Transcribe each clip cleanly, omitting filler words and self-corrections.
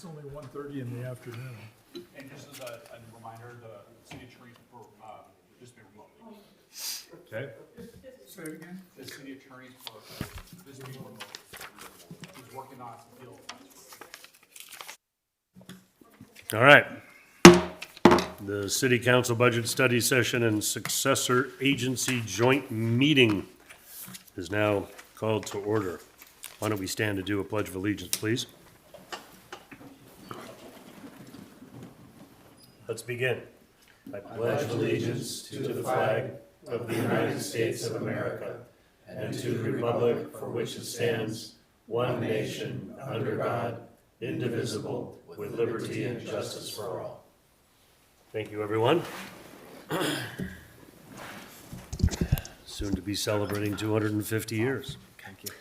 It's only 1:30 in the afternoon. And just as a reminder, the city attorney for participating remotely. Okay. Say it again? The city attorney for participating remotely. He's working on some deal. All right. The City Council Budget Study Session and Successor Agency Joint Meeting is now called to order. Why don't we stand to do a Pledge of Allegiance, please? Let's begin. I pledge allegiance to the flag of the United States of America and to the republic for which it stands, one nation, under God, indivisible, with liberty and justice for all. Thank you, everyone. Soon to be celebrating 250 years. Thank you.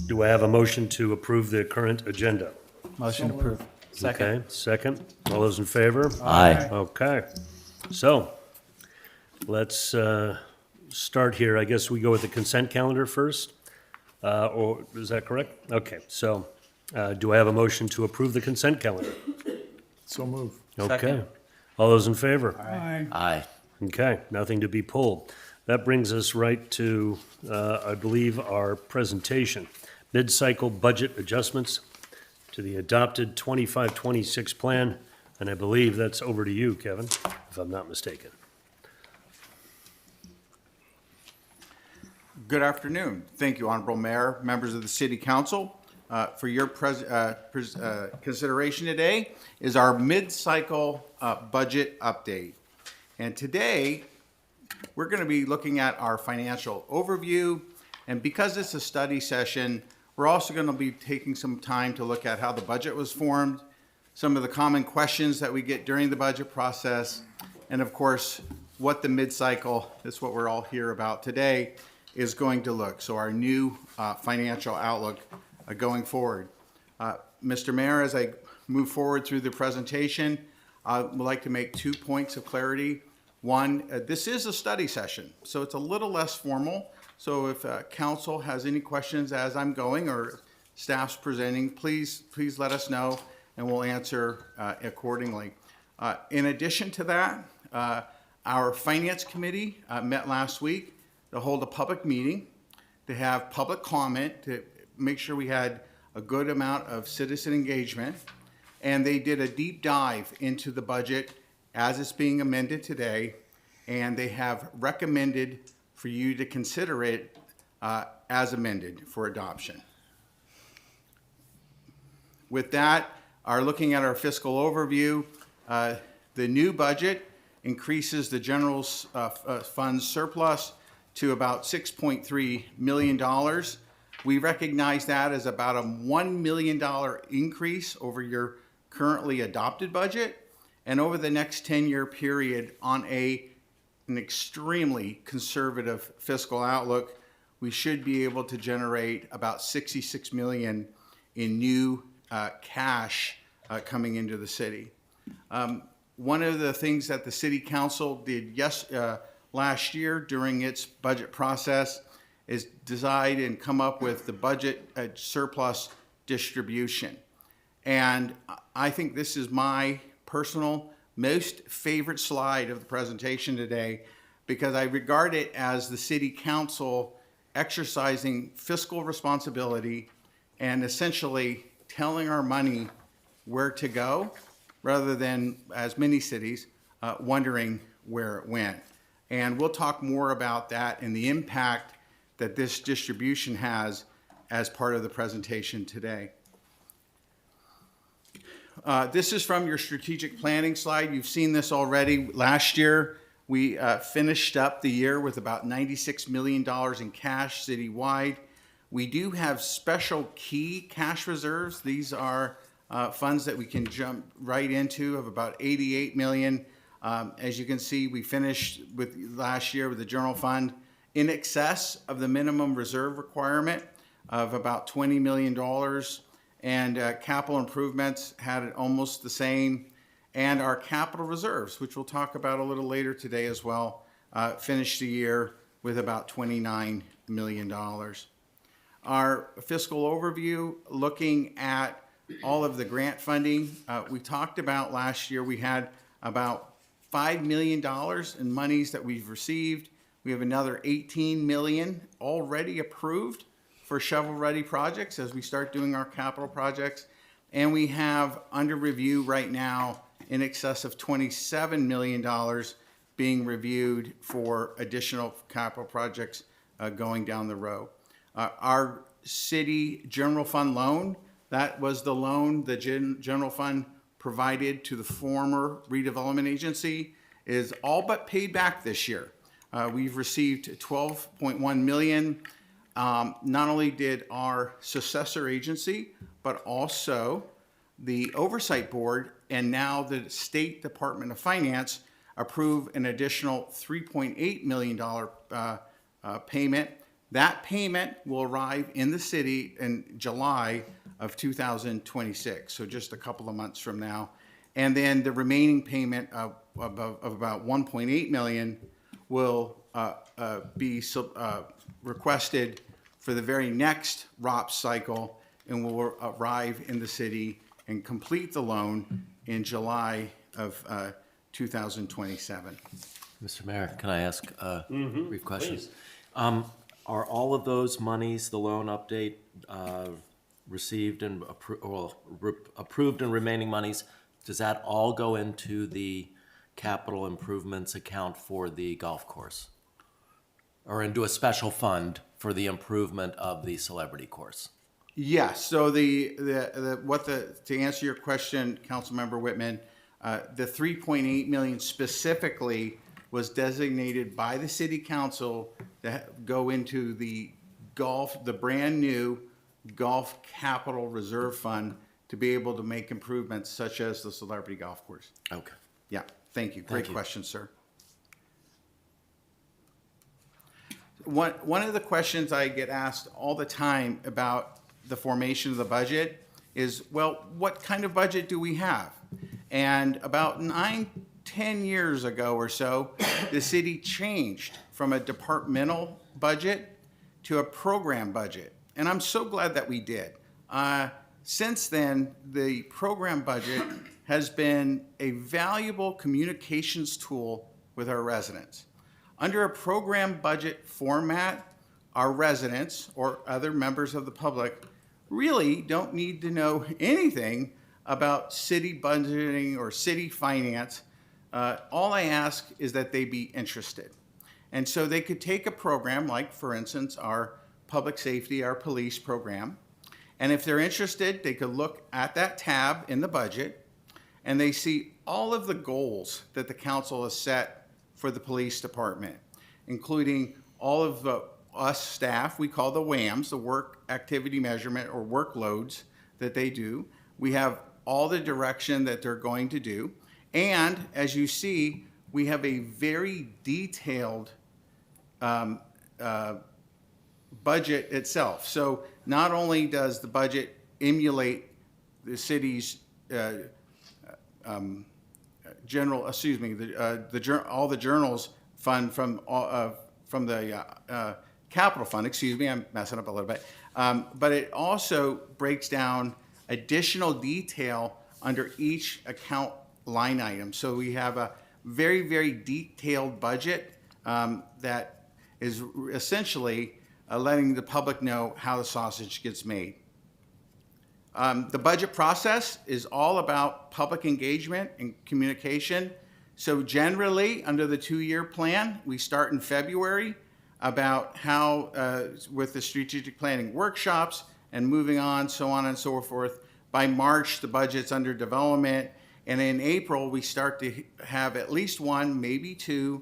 Do I have a motion to approve the current agenda? Motion approved. Second. Okay, second. All those in favor? Aye. Okay. So, let's start here. I guess we go with the consent calendar first? Or is that correct? Okay, so do I have a motion to approve the consent calendar? So move. Okay. Second. All those in favor? Aye. Aye. Okay, nothing to be pulled. That brings us right to, I believe, our presentation. Mid-cycle budget adjustments to the adopted 25-26 plan, and I believe that's over to you, Kevin, if I'm not mistaken. Good afternoon. Thank you, Honorable Mayor, members of the City Council. For your consideration today is our mid-cycle budget update. And today, we're going to be looking at our financial overview. And because it's a study session, we're also going to be taking some time to look at how the budget was formed, some of the common questions that we get during the budget process, and of course, what the mid-cycle, that's what we're all here about today, is going to look. So our new financial outlook going forward. Mr. Mayor, as I move forward through the presentation, I would like to make 2 points of clarity. One, this is a study session, so it's a little less formal. So if council has any questions as I'm going or staff's presenting, please let us know and we'll answer accordingly. In addition to that, our Finance Committee met last week to hold a public meeting, to have public comment, to make sure we had a good amount of citizen engagement. And they did a deep dive into the budget as it's being amended today, and they have recommended for you to consider it as amended for adoption. With that, looking at our fiscal overview, the new budget increases the general fund surplus to about $6.3 million. We recognize that as about a $1 million increase over your currently adopted budget, and over the next 10-year period on an extremely conservative fiscal outlook, we should be able to generate about $66 million in new cash coming into the city. One of the things that the City Council did last year during its budget process is decide and come up with the budget surplus distribution. And I think this is my personal most favorite slide of the presentation today, because I regard it as the City Council exercising fiscal responsibility and essentially telling our money where to go, rather than, as many cities, wondering where it went. And we'll talk more about that and the impact that this distribution has as part of the presentation today. This is from your strategic planning slide. You've seen this already. Last year, we finished up the year with about $96 million in cash citywide. We do have special key cash reserves. These are funds that we can jump right into of about $88 million. As you can see, we finished with last year with the general fund in excess of the minimum reserve requirement of about $20 million. And capital improvements had almost the same. And our capital reserves, which we'll talk about a little later today as well, finished the year with about $29 million. Our fiscal overview, looking at all of the grant funding. We talked about last year, we had about $5 million in monies that we've received. We have another 18 million already approved for shovel-ready projects as we start doing our capital projects. And we have under review right now in excess of $27 million being reviewed for additional capital projects going down the road. Our city general fund loan, that was the loan the general fund provided to the former redevelopment agency, is all but paid back this year. We've received 12.1 million. Not only did our successor agency, but also the oversight board and now the State Department of Finance approve an additional $3.8 million payment. That payment will arrive in the city in July of 2026, so just a couple of months from now. And then the remaining payment of about 1.8 million will be requested for the very next ROP cycle and will arrive in the city and complete the loan in July of 2027. Mr. Mayor, can I ask a brief question? please. Are all of those monies, the loan update, received and approved and remaining monies, does that all go into the capital improvements account for the golf course? Or into a special fund for the improvement of the celebrity course? Yes, so to answer your question, Councilmember Whitman, the 3.8 million specifically was designated by the city council to go into the brand new golf capital reserve fund to be able to make improvements such as the celebrity golf course. Okay. Yeah, thank you. Great you. question, sir. One of the questions I get asked all the time about the formation of the budget is, well, what kind of budget do we have? And about 9-10 years ago or so, the city changed from a departmental budget to a program budget. And I'm so glad that we did. Since then, the program budget has been a valuable communications tool with our residents. Under a program budget format, our residents or other members of the public really don't need to know anything about city budgeting or city finance. All I ask is that they be interested. And so they could take a program like, for instance, our public safety, our police program. And if they're interested, they could look at that tab in the budget and they see all of the goals that the council has set for the police department, including all of us staff, we call the WAMs, the work activity measurement or workloads that they do. We have all the direction that they're going to do. And as you see, we have a very detailed budget itself. So not only does the budget emulate the city's all the journals fund from the capital fund, excuse me, I'm messing up a little bit, but it also breaks down additional detail under each account line item. So we have a very, very detailed budget that is essentially letting the public know how the sausage gets made. The budget process is all about public engagement and communication. So generally, under the 2-year plan, we start in February about how, with the strategic planning workshops and moving on, so on and so forth. By March, the budget's under development. And in April, we start to have at least one, maybe two,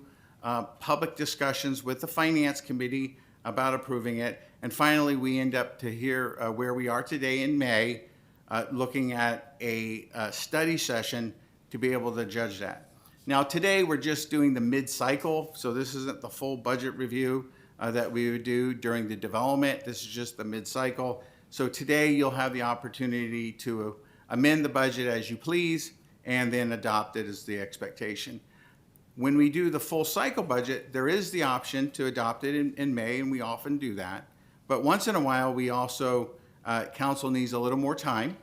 public discussions with the Finance Committee about approving it. And finally, we end up to here where we are today in May, looking at a study session to be able to judge that. Now, today, we're just doing the mid-cycle, so this isn't the full budget review that we would do during the development. This is just the mid-cycle. So today, you'll have the opportunity to amend the budget as you please, and then adopt it as the expectation. When we do the full cycle budget, there is the option to adopt it in May, and we often do that. But once in a while, we also, council needs a little more time,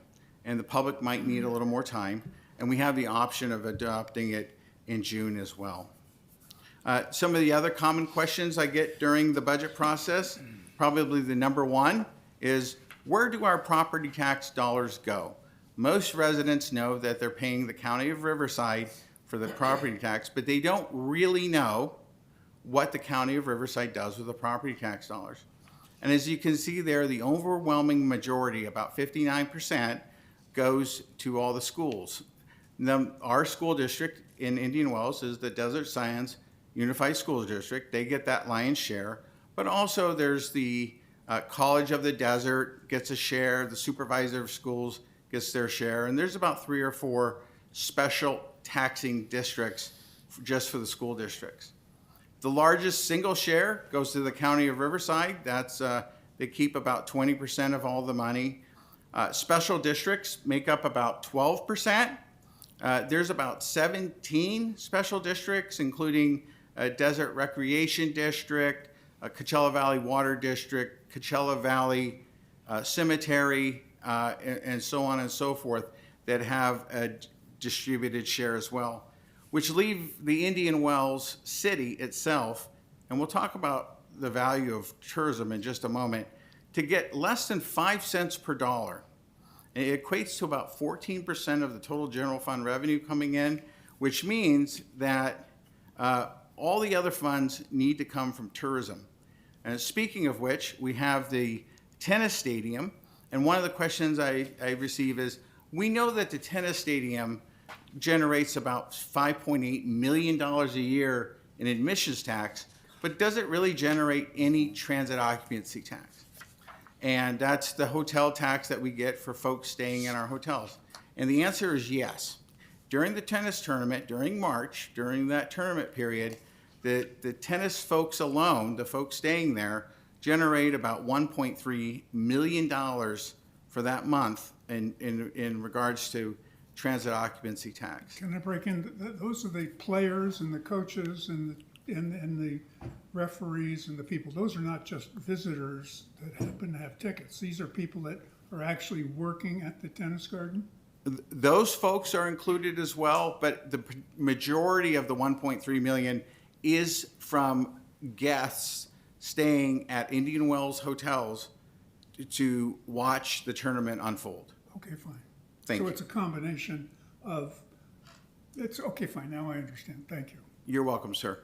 and the public might need a little more time. And we have the option of adopting it in June as well. Some of the other common questions I get during the budget process, probably the number one is, where do our property tax dollars go? Most residents know that they're paying the County of Riverside for the property tax, but they don't really know what the County of Riverside does with the property tax dollars. And as you can see there, the overwhelming majority, about 59%, goes to all the schools. Now, our school district in Indian Wells is the Desert Sands Unified School District. They get that lion's share, but also there's the College of the Desert gets a share, the supervisor of schools gets their share, and there's about 3 or 4 special taxing districts just for the school districts. The largest single share goes to the County of Riverside. That's they keep about 20% of all the money. Special districts make up about 12%. There's about 17 special districts, including a Desert Recreation District, a Coachella Valley Water District, Coachella Valley Cemetery, and so on and so forth, that have a distributed share as well, which leave the Indian Wells city itself, and we'll talk about the value of tourism in just a moment, to get less than 5 cents per dollar. It equates to about 14% of the total general fund revenue coming in, which means that all the other funds need to come from tourism. And speaking of which, we have the tennis stadium, and one of the questions I receive is, we know that the tennis stadium generates about $5.8 million a year in admissions tax, but does it really generate any transit occupancy tax? And that's the hotel tax that we get for folks staying in our hotels. And the answer is yes. During the tennis tournament, during March, during that tournament period, the tennis folks alone, the folks staying there, generate about $1.3 million for that month in regards to transit occupancy tax. Can I break in? Those are the players and the coaches and the referees and the people. Those are not just visitors that happen to have tickets. These are people that are actually working at the tennis garden. Those folks are included as well, but the majority of the 1.3 million is from guests staying at Indian Wells hotels to watch the tournament unfold. Okay, fine. Thank So you. it's a combination of, it's, okay, fine, now I understand, thank you. You're welcome, sir.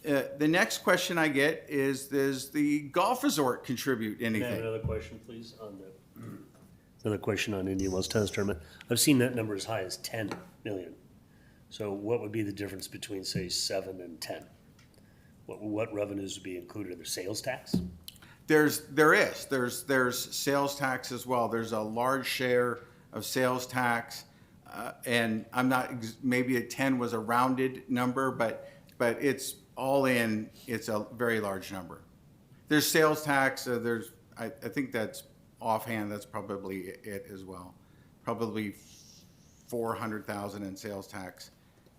The next question I get is, does the golf resort contribute May I have anything? another question, please, on another question on Indian Wells Tennis Tournament? I've seen that number as high as 10 million. So what would be the difference between, say, 7 and 10? What revenues would be included in the sales tax? There's sales tax as well. There's a large share of sales tax, and I'm not, maybe a 10 was a rounded number, but it's all in, it's a very large number. There's sales tax, I think that's offhand, that's probably it as well. Probably 400,000 in sales tax,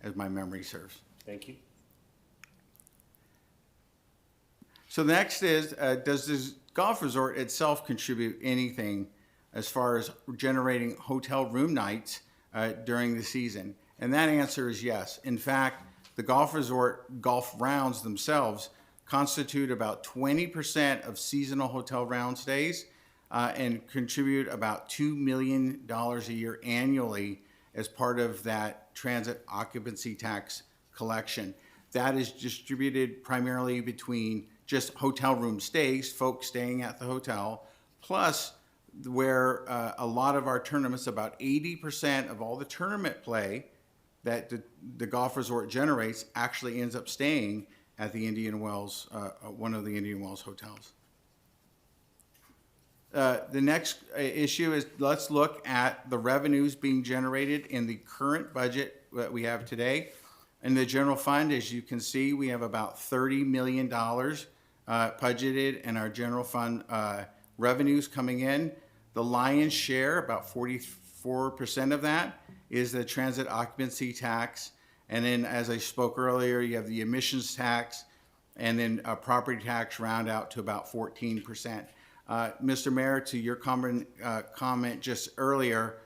as my memory serves. Thank you. So the next is, does this golf resort itself contribute anything as far as generating hotel room nights during the season? And that answer is yes. In fact, the golf resort golf rounds themselves constitute about 20% of seasonal hotel round stays and contribute about $2 million a year annually as part of that transit occupancy tax collection. That is distributed primarily between just hotel room stays, folks staying at the hotel, plus where a lot of our tournaments, about 80% of all the tournament play that the golf resort generates actually ends up staying at the Indian Wells, one of the Indian Wells hotels. The next issue is, let's look at the revenues being generated in the current budget that we have today. In the general fund, as you can see, we have about $30 million budgeted in our general fund revenues coming in. The lion's share, about 44% of that, is the transit occupancy tax. And then, as I spoke earlier, you have the emissions tax, and then a property tax round out to about 14%. Mr. Mayor, to your comment just earlier,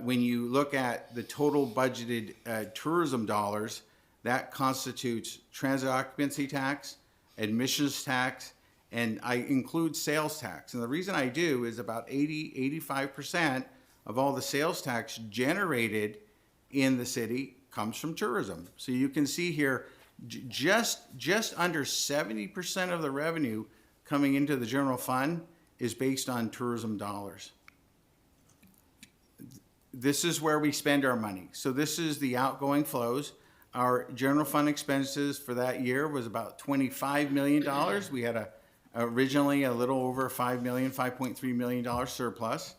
when you look at the total budgeted tourism dollars, that constitutes transit occupancy tax, admissions tax, and I include sales tax. And the reason I do is about 85% of all the sales tax generated in the city comes from tourism. So you can see here, just under 70% of the revenue coming into the general fund is based on tourism dollars. This is where we spend our money. So this is the outgoing flows. Our general fund expenses for that year was about $25 million. We had originally a little over $5.3 million surplus.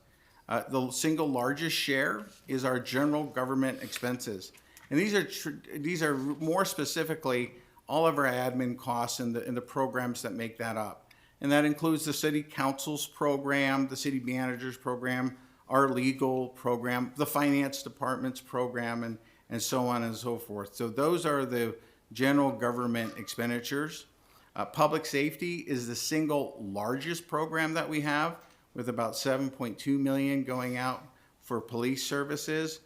The single largest share is our general government expenses. And these are more specifically all of our admin costs and the programs that make that up. And that includes the city council's program, the city manager's program, our legal program, the finance department's program, and so on and so forth. So those are the general government expenditures. Public safety is the single largest program that we have, with about $7.2 million going out for police services.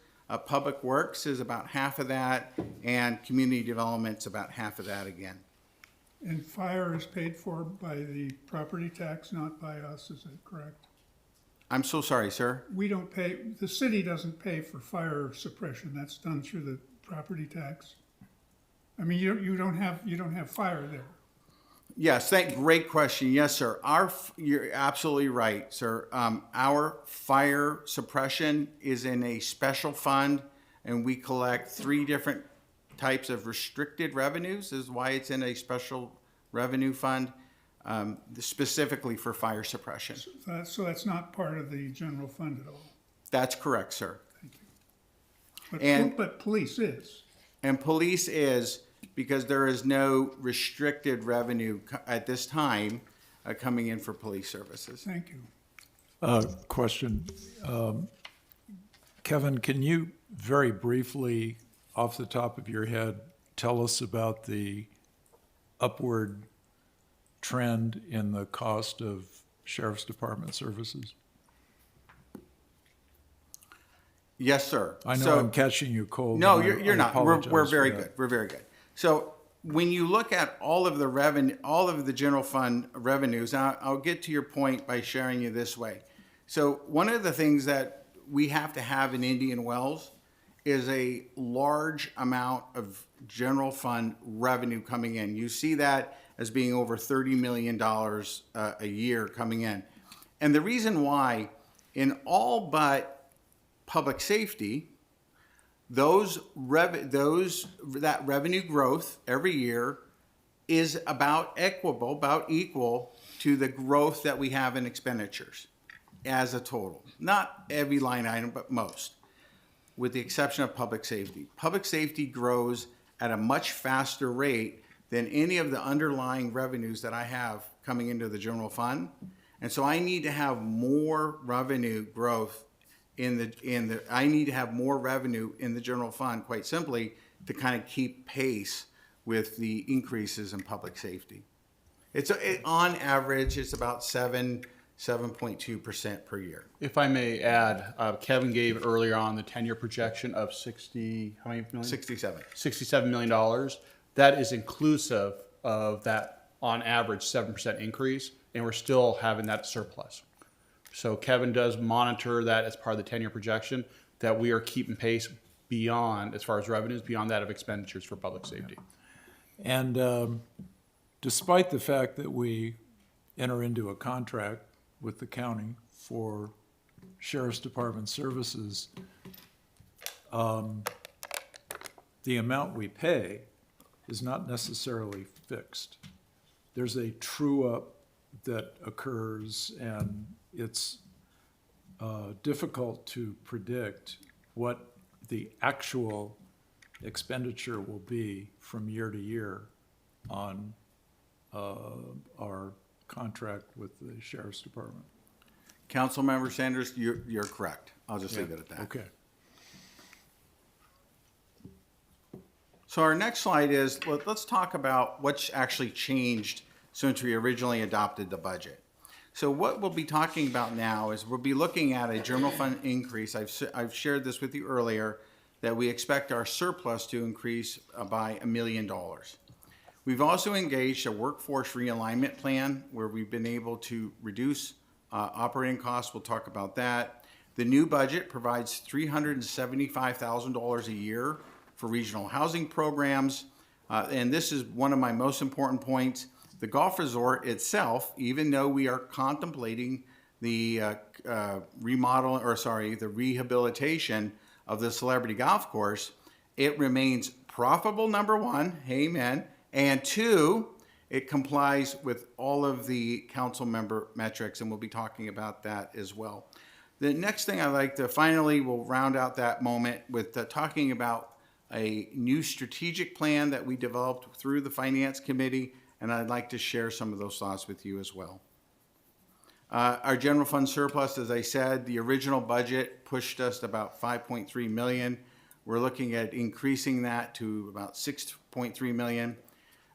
Public works is about half of that, and community development's about half of that again. And fire is paid for by the property tax, not by us, is that correct? I'm so sorry, sir. We don't pay, the city doesn't pay for fire suppression, that's done through the property tax. I mean, you don't have fire there. Yes, great question. Yes, sir. You're absolutely right, sir. Our fire suppression is in a special fund, and we collect 3 different types of restricted revenues. This is why it's in a special revenue fund, specifically for fire suppression. So that's not part of the general fund at all. That's correct, sir. But police is. And police is, because there is no restricted revenue at this time coming in for police services. Thank you. Question. Kevin, can you very briefly, off the top of your head, tell us about the upward trend in the cost of Sheriff's Department services? Yes, sir. I know So- I'm catching you cold. No, and you're I not. We're apologize very for good. that. We're very good. So when you look at all of the revenue, all of the general fund revenues, I'll get to your point by sharing you this way. So one of the things that we have to have in Indian Wells is a large amount of general fund revenue coming in. You see that as being over $30 million a year coming in. And the reason why, in all but public safety, that revenue growth every year is about equal to the growth that we have in expenditures as a total. Not every line item, but most, with the exception of public safety. Public safety grows at a much faster rate than any of the underlying revenues that I have coming into the general fund. And so I need to have more revenue growth I need to have more revenue in the general fund, quite simply, to kind of keep pace with the increases in public safety. On average, it's about 7.2% per year. If I may add, Kevin gave earlier on the 10-year projection of how many million? 67. $67 million. That is inclusive of that, on average, 7% increase, and we're still having that surplus. So Kevin does monitor that as part of the 10-year projection, that we are keeping pace beyond, as far as revenues, beyond that of expenditures for public safety. And despite the fact that we enter into a contract with the county for Sheriff's Department services, the amount we pay is not necessarily fixed. There's a true-up that occurs, and it's difficult to predict what the actual expenditure will be from year to year on our contract with the Sheriff's Department. Councilmember Sanders, you're correct. I'll just leave it at that. Okay. So our next slide is, let's talk about what's actually changed since we originally adopted the budget. So what we'll be talking about now is we'll be looking at a general fund increase. I've shared this with you earlier, that we expect our surplus to increase by $1 million. We've also engaged a workforce realignment plan where we've been able to reduce operating costs. We'll talk about that. The new budget provides $375,000 a year for regional housing programs. And this is one of my most important points. The golf resort itself, even though we are contemplating the the rehabilitation of the Celebrity Golf Course, it remains profitable, number one, amen, and two, it complies with all of the council member metrics, and we'll be talking about that as well. The next thing I'd like to finally, we'll round out that moment with talking about a new strategic plan that we developed through the Finance Committee, and I'd like to share some of those thoughts with you as well. Our general fund surplus, as I said, the original budget pushed us about 5.3 million. We're looking at increasing that to about 6.3 million.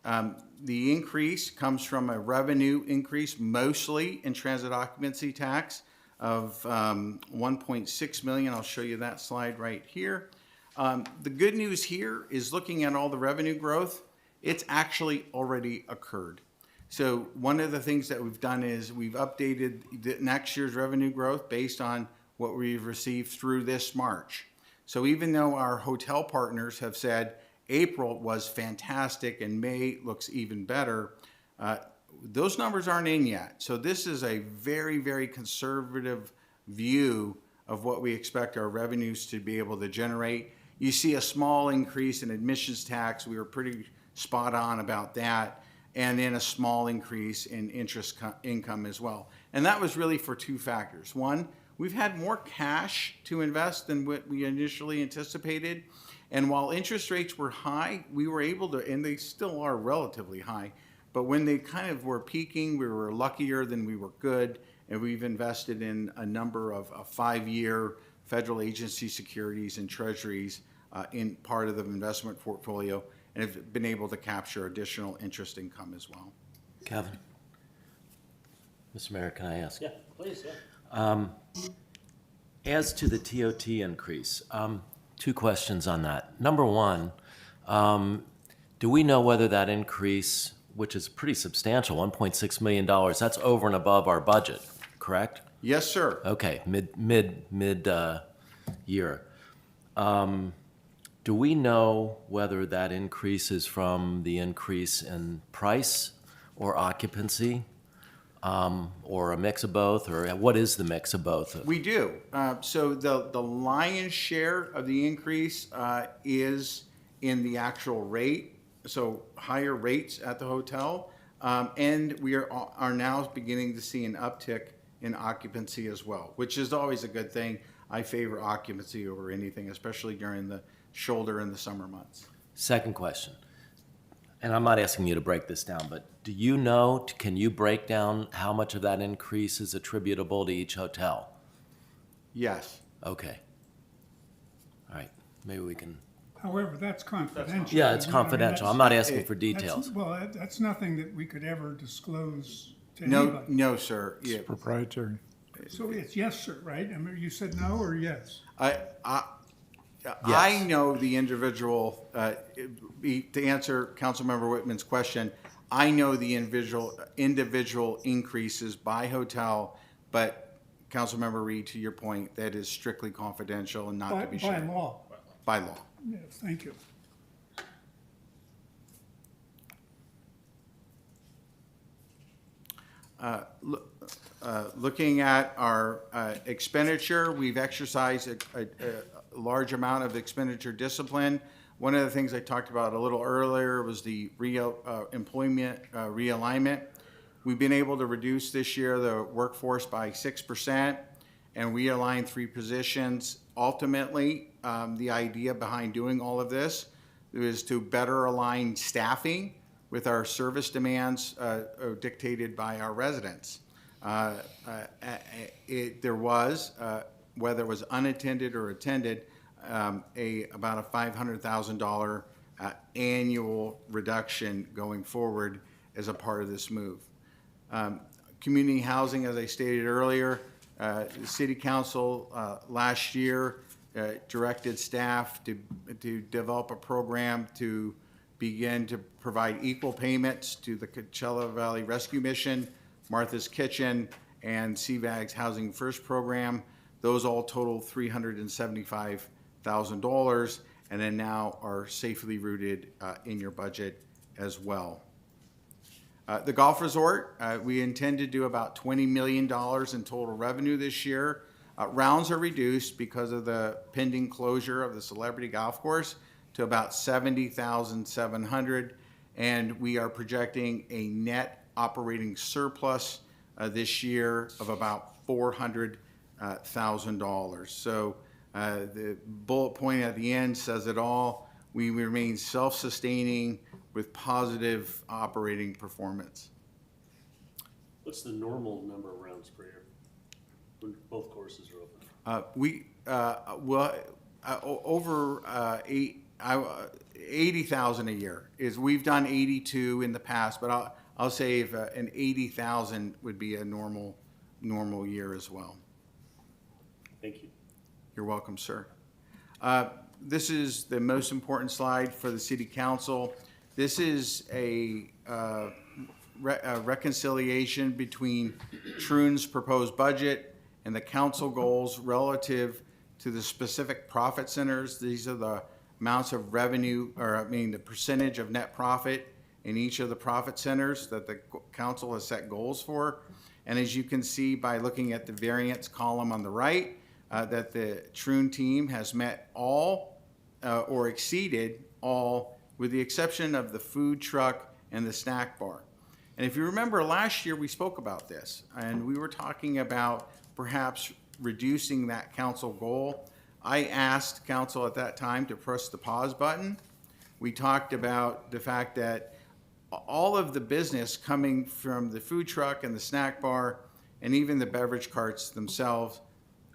The increase comes from a revenue increase, mostly in transit occupancy tax of 1.6 million. I'll show you that slide right here. The good news here is looking at all the revenue growth, it's actually already occurred. So one of the things that we've done is we've updated next year's revenue growth based on what we've received through this March. So even though our hotel partners have said April was fantastic and May looks even better, those numbers aren't in yet. So this is a very, very conservative view of what we expect our revenues to be able to generate. You see a small increase in admissions tax. We were pretty spot on about that. And then a small increase in interest income as well. And that was really for two factors. One, we've had more cash to invest than what we initially anticipated. And while interest rates were high, we were able to, and they still are relatively high, but when they kind of were peaking, we were luckier than we were good. And we've invested in a number of 5-year federal agency securities and treasuries in part of the investment portfolio, and have been able to capture additional interest income as well. Kevin? Mr. Mayor, can I ask? Yeah, please, yeah. As to the TOT increase, two questions on that. Number one, do we know whether that increase, which is pretty substantial, $1.6 million, that's over and above our budget, correct? Yes, sir. Okay, mid year. Do we know whether that increase is from the increase in price or occupancy, or a mix of both, or what is the mix of both? We do. So the lion's share of the increase is in the actual rate, so higher rates at the hotel, and we are now beginning to see an uptick in occupancy as well, which is always a good thing. I favor occupancy over anything, especially during the shoulder and the summer months. Second question, and I'm not asking you to break this down, but do you know, can you break down how much of that increase is attributable to each hotel? Yes. Okay. All right, maybe we can. However, that's confidential. Yeah, it's I mean, confidential. that's- I'm not asking it- for details. That's nothing that we could ever disclose to No, anybody. no, sir. Yeah. Proprietary. So it's yes, sir, right? I mean, you said no or yes? I know the individual, to answer Councilmember Whitman's question, I know the individual increases by hotel, but Councilmember Reed, to your point, that is strictly confidential and not to be By shared. law. By law. Yes, thank you. Looking at our expenditure, we've exercised a large amount of expenditure discipline. One of the things I talked about a little earlier was the employment realignment. We've been able to reduce this year the workforce by 6% and realign 3 positions. Ultimately, the idea behind doing all of this is to better align staffing with our service demands dictated by our residents. There was, whether it was unattended or attended, about a $500,000 annual reduction going forward as a part of this move. Community housing, as I stated earlier, the city council last year directed staff to develop a program to begin to provide equal payments to the Coachella Valley Rescue Mission, Martha's Kitchen, and CVAG's Housing First program. Those all total $375,000, and then now are safely rooted in your budget as well. The golf resort, we intend to do about $20 million in total revenue this year. Rounds are reduced because of the pending closure of the Celebrity Golf Course to about 70,700, and we are projecting a net operating surplus this year of about $400,000. So the bullet point at the end says it all. We remain self-sustaining with positive operating performance. What's the normal number of rounds per year when both courses are open? Over 80,000 a year is, we've done 82 in the past, but I'll say if an 80,000 would be a normal year as well. Thank you. You're welcome, sir. This is the most important slide for the city council. This is a reconciliation between Troon's proposed budget and the council goals relative to the specific profit centers. These are the amounts of revenue, the percentage of net profit in each of the profit centers that the council has set goals for. And as you can see by looking at the variance column on the right, that the Troon team has met all or exceeded all, with the exception of the food truck and the snack bar. And if you remember last year, we spoke about this, and we were talking about perhaps reducing that council goal. I asked council at that time to press the pause button. We talked about the fact that all of the business coming from the food truck and the snack bar and even the beverage carts themselves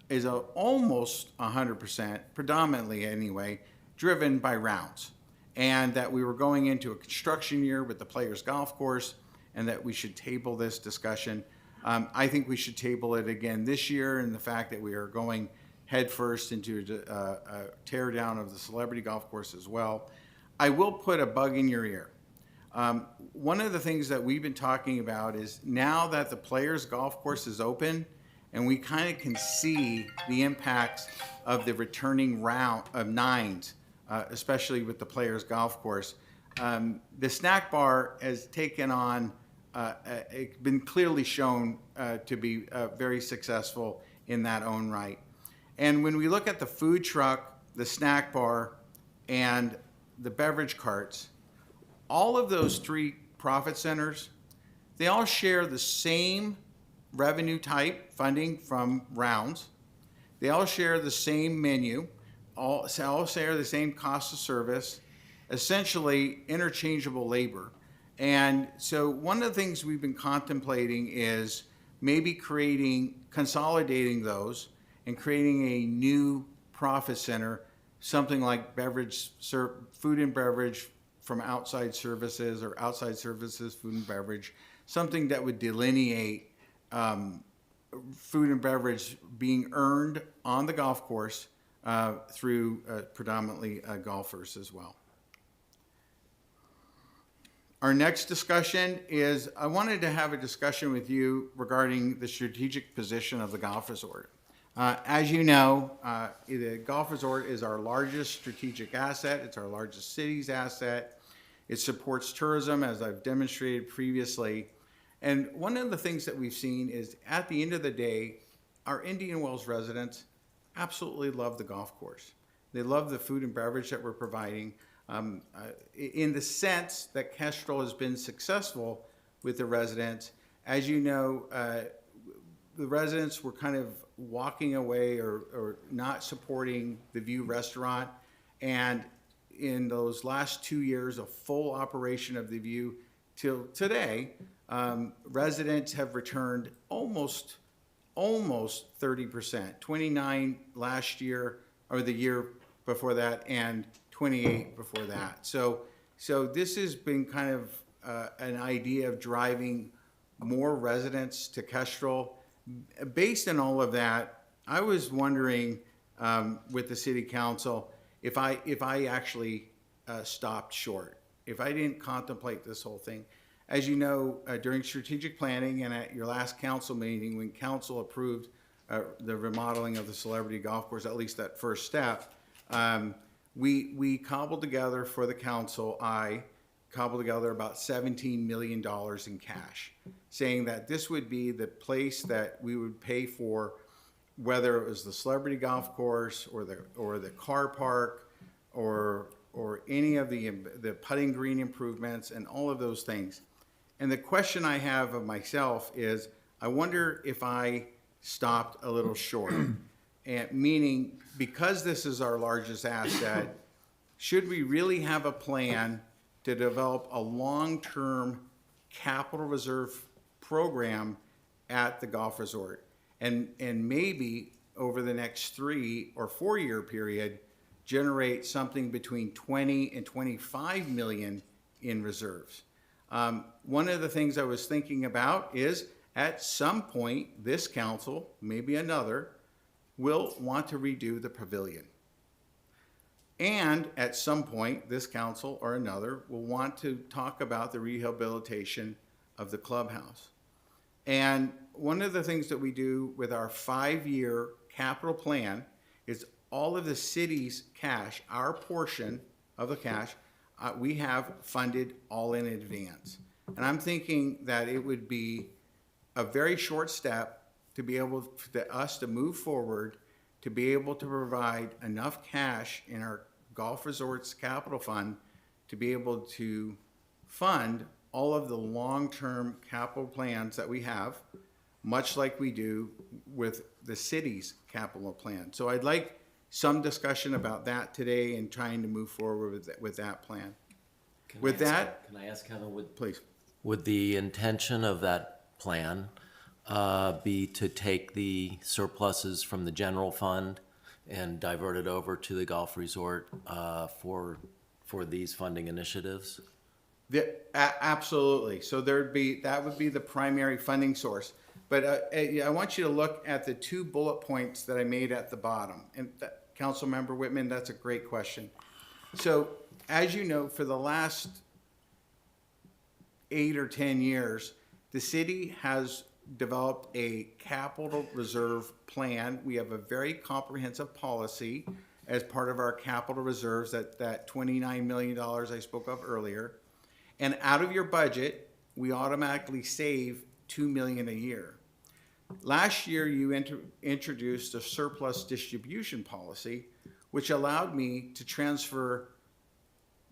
is almost 100%, predominantly anyway, driven by rounds. And that we were going into a construction year with the Players Golf Course, and that we should table this discussion. I think we should table it again this year, and the fact that we are going headfirst into a tear down of the Celebrity Golf Course as well. I will put a bug in your ear. One of the things that we've been talking about is, now that the Players Golf Course is open, and we kind of can see the impacts of the returning round of nines, especially with the Players Golf Course. The snack bar has taken on, it's been clearly shown to be very successful in that own right. And when we look at the food truck, the snack bar, and the beverage carts, all of those three profit centers, they all share the same revenue type funding from rounds. They all share the same menu, all share the same cost of service, essentially interchangeable labor. And so one of the things we've been contemplating is maybe consolidating those and creating a new profit center, something like food and beverage from outside services, or outside services, food and beverage, something that would delineate food and beverage being earned on the golf course through predominantly golfers as well. Our next discussion is, I wanted to have a discussion with you regarding the strategic position of the golf resort. As you know, the golf resort is our largest strategic asset. It's our largest city's asset. It supports tourism, as I've demonstrated previously. And one of the things that we've seen is, at the end of the day, our Indian Wells residents absolutely love the golf course. They love the food and beverage that we're providing, in the sense that Kestrel has been successful with the residents. As you know, the residents were kind of walking away or not supporting the View restaurant. And in those last 2 years of full operation of the View till today, residents have returned almost 30%, 29 last year, or the year before that, and 28 before that. So this has been kind of an idea of driving more residents to Kestrel. Based on all of that, I was wondering with the city council if I actually stopped short, if I didn't contemplate this whole thing. As you know, during strategic planning and at your last council meeting, when council approved the remodeling of the Celebrity Golf Course, at least that first step, we cobbled together for the council, I cobbled together about $17 million in cash, saying that this would be the place that we would pay for, whether it was the Celebrity Golf Course or the car park or any of the putting green improvements and all of those things. And the question I have of myself is, I wonder if I stopped a little short. And meaning, because this is our largest asset, should we really have a plan to develop a long-term capital reserve program at the golf resort? And maybe over the next 3 or 4 year period, generate something between 20 and 25 million in reserves. One of the things I was thinking about is, at some point, this council, maybe another, will want to redo the pavilion. And at some point, this council or another will want to talk about the rehabilitation of the clubhouse. And one of the things that we do with our 5-year capital plan is all of the city's cash, our portion of the cash, we have funded all in advance. And I'm thinking that it would be a very short step to be able for us to move forward, to be able to provide enough cash in our golf resorts capital fund to be able to fund all of the long-term capital plans that we have, much like we do with the city's capital plan. So I'd like some discussion about that today and trying to move forward with that plan. With that, Can I ask Kevin, please. would the intention of that plan be to take the surpluses from the general fund and divert it over to the golf resort for these funding initiatives? Absolutely. So that would be the primary funding source. But I want you to look at the 2 bullet points that I made at the bottom. And Councilmember Whitman, that's a great question. So as you know, for the last 8 or 10 years, the city has developed a capital reserve plan. We have a very comprehensive policy as part of our capital reserves, that $29 million I spoke of earlier. And out of your budget, we automatically save $2 million a year. Last year, you introduced a surplus distribution policy, which allowed me to transfer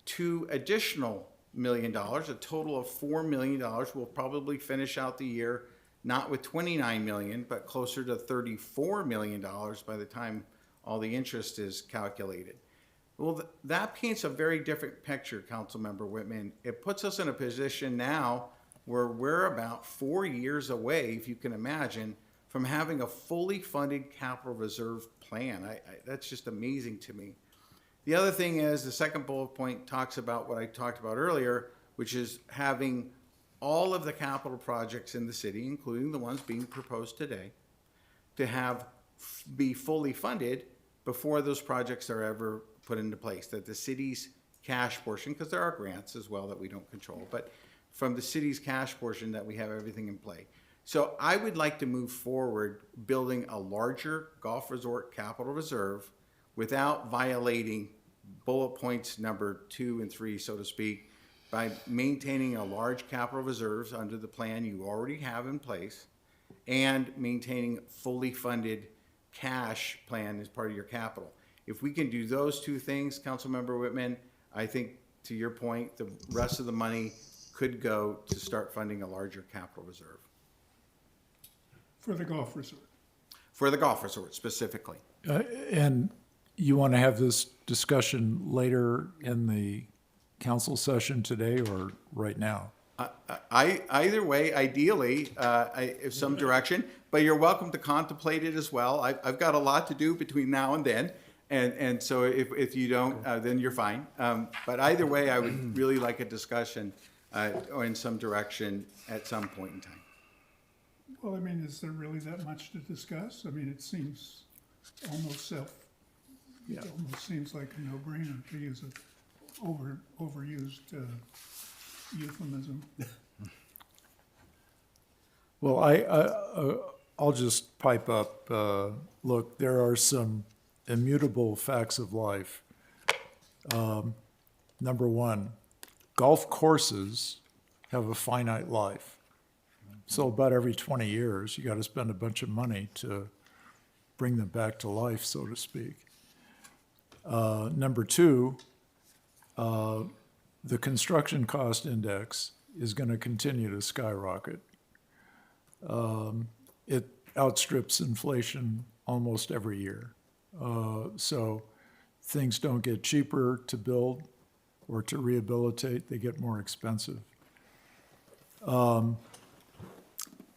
2 additional $1 million, a total of $4 million. We'll probably finish out the year not with 29 million, but closer to $34 million by the time all the interest is calculated. Well, that paints a very different picture, Councilmember Whitman. It puts us in a position now where we're about 4 years away, if you can imagine, from having a fully funded capital reserve plan. That's just amazing to me. The other thing is, the second bullet point talks about what I talked about earlier, which is having all of the capital projects in the city, including the ones being proposed today, to be fully funded before those projects are ever put into place. That the city's cash portion, because there are grants as well that we don't control, but from the city's cash portion, that we have everything in play. So I would like to move forward building a larger golf resort capital reserve without violating bullet points number 2 and 3, so to speak, by maintaining a large capital reserves under the plan you already have in place and maintaining fully funded cash plan as part of your capital. If we can do those 2 things, Councilmember Whitman, I think, to your point, the rest of the money could go to start funding a larger capital reserve. For the golf resort. For the golf resort specifically. And you want to have this discussion later in the council session today or right now? Either way, ideally, if some direction, but you're welcome to contemplate it as well. I've got a lot to do between now and then, and so if you don't, then you're fine. But either way, I would really like a discussion or in some direction at some point in time. Well, I mean, is there really that much to discuss? I mean, it seems almost Yeah. it almost seems like a no-brainer, to use a overused euphemism. Well, I'll just pipe up. Look, there are some immutable facts of life. Number one, golf courses have a finite life. So about every 20 years, you got to spend a bunch of money to bring them back to life, so to speak. Number two, the construction cost index is going to continue to skyrocket. It outstrips inflation almost every year. So things don't get cheaper to build or to rehabilitate, they get more expensive.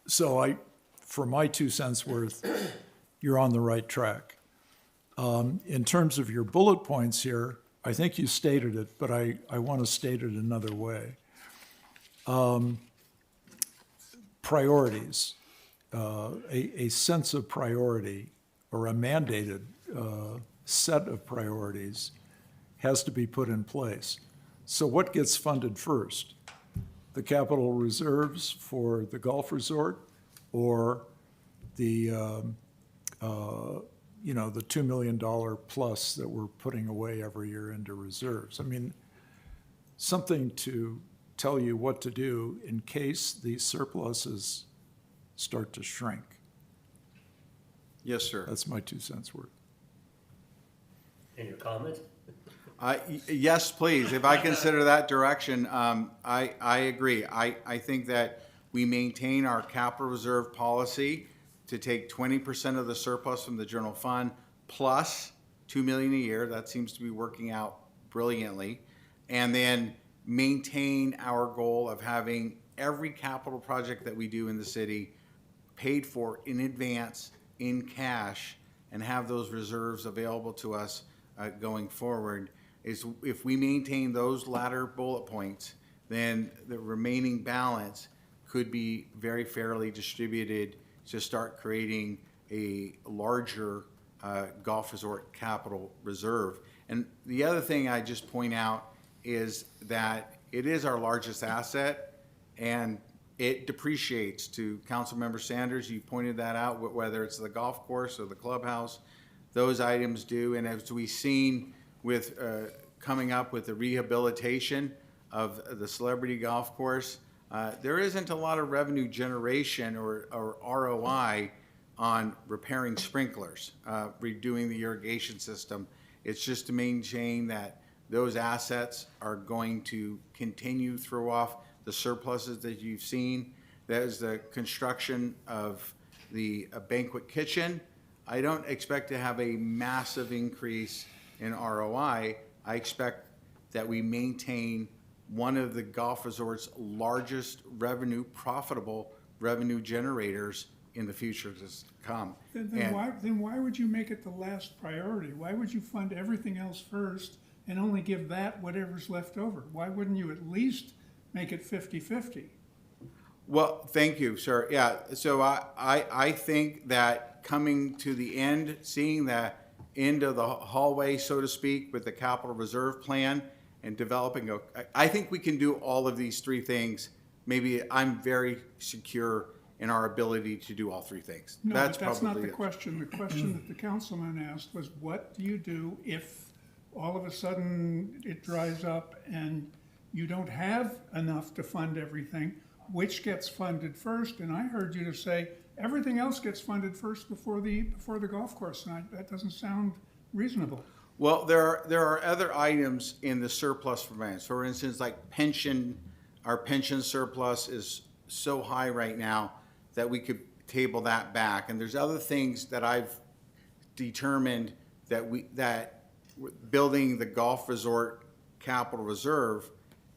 So for my 2 cents worth, you're on the right track. In terms of your bullet points here, I think you stated it, but I want to state it another way. Priorities, a sense of priority or a mandated set of priorities has to be put in place. So what gets funded first? The capital reserves for the golf resort, or the the $2 million plus that we're putting away every year into reserves? I mean, something to tell you what to do in case these surpluses start to shrink. Yes, sir. That's my 2 cents worth. And your comment? Yes, please. If I consider that direction, I agree. I think that we maintain our capital reserve policy to take 20% of the surplus from the general fund plus $2 million a year. That seems to be working out brilliantly. And then maintain our goal of having every capital project that we do in the city paid for in advance in cash and have those reserves available to us going forward. Is if we maintain those latter bullet points, then the remaining balance could be very fairly distributed to start creating a larger golf resort capital reserve. And the other thing I just point out is that it is our largest asset and it depreciates. To Councilmember Sanders, you pointed that out, whether it's the golf course or the clubhouse, those items do. And as we've seen with coming up with the rehabilitation of the Celebrity Golf Course, there isn't a lot of revenue generation or ROI on repairing sprinklers, redoing the irrigation system. It's just to maintain that those assets are going to continue to throw off the surpluses that you've seen. That is the construction of the banquet kitchen. I don't expect to have a massive increase in ROI. I expect that we maintain one of the golf resort's largest profitable revenue generators in the future to come. Then why would you make it the last priority? Why would you fund everything else first and only give that whatever's left over? Why wouldn't you at least make it 50-50? Well, thank you, sir. Yeah, so I think that coming to the end, seeing that end of the hallway, so to speak, with the capital reserve plan and developing I think we can do all of these three things. Maybe I'm very secure in our ability to do all three things. No, That's but that's not probably the it. question. The question that the councilman asked was, what do you do if all of a sudden it dries up and you don't have enough to fund everything? Which gets funded first? And I heard you to say everything else gets funded first before the golf course, and that doesn't sound reasonable. Well, there are other items in the surplus finance. For instance, like pension, our pension surplus is so high right now that we could table that back. And there's other things that I've determined that building the golf resort capital reserve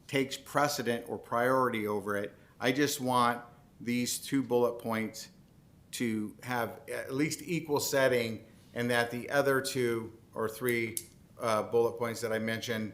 takes precedent or priority over it. I just want these 2 bullet points to have at least equal setting, and that the other 2 or 3 bullet points that I mentioned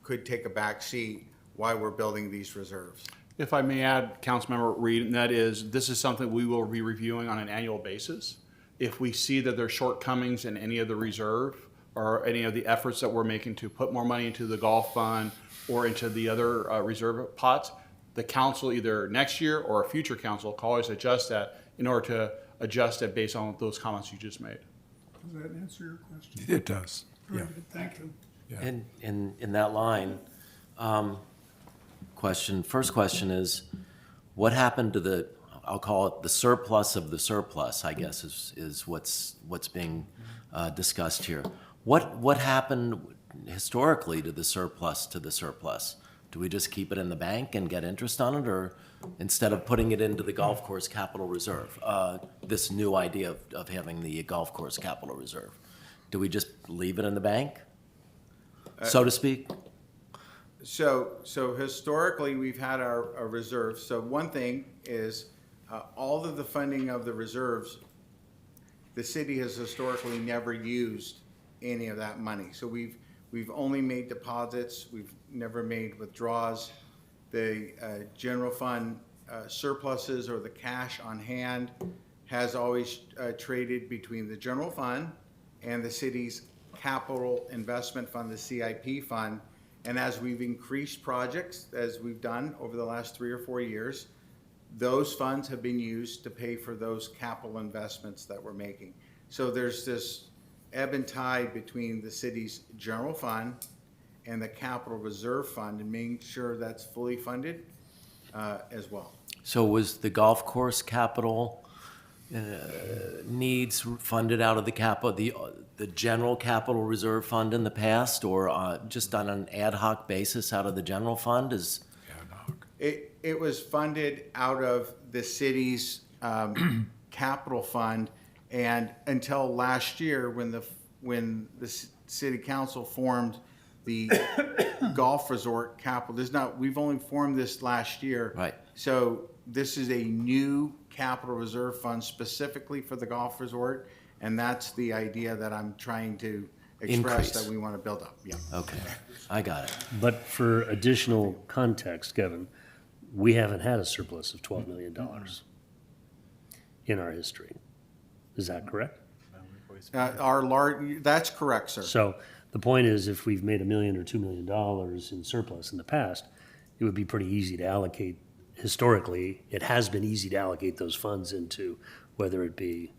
could take a back seat while we're building these reserves. If I may add, Councilmember Reed, and that is, this is something we will be reviewing on an annual basis. If we see that there's shortcomings in any of the reserve or any of the efforts that we're making to put more money into the golf fund or into the other reserve pots, the council, either next year or a future council, can always adjust that in order to adjust it based on those comments you just made. Does that answer your question? It does, yeah. Very good, thank you. Yeah. And in that line, first question is, what happened to the, I'll call it the surplus of the surplus, I guess is what's being discussed here. What happened historically to the surplus Do we just keep it in the bank and get interest on it, or instead of putting it into the golf course capital reserve, this new idea of having the golf course capital reserve, do we just leave it in the bank, so to speak? So historically, we've had our reserves. So one thing is, all of the funding of the reserves, the city has historically never used any of that money. So we've only made deposits. We've never made withdrawals. The general fund surpluses or the cash on hand has always traded between the general fund and the city's capital investment fund, the CIP fund. And as we've increased projects, as we've done over the last 3 or 4 years, those funds have been used to pay for those capital investments that we're making. So there's this ebb and tide between the city's general fund and the capital reserve fund, and making sure that's fully funded as well. So was the golf course capital needs funded out of the general capital reserve fund in the past, or just on an ad hoc basis out of the general fund? It was funded out of the city's capital fund, and until last year when the city council formed the golf resort capital. We've only formed this last year. Right. So this is a new capital reserve fund specifically for the golf resort, and that's the idea that I'm trying to express Increase. that we want to build up. Yeah. Okay, I got it. But for additional context, Kevin, we haven't had a surplus of $12 million in our history. Is that correct? That's correct, sir. So the point is, if we've made $1 million or $2 million in surplus in the past, it would be pretty easy to allocate. Historically, it has been easy to allocate those funds into whether it be,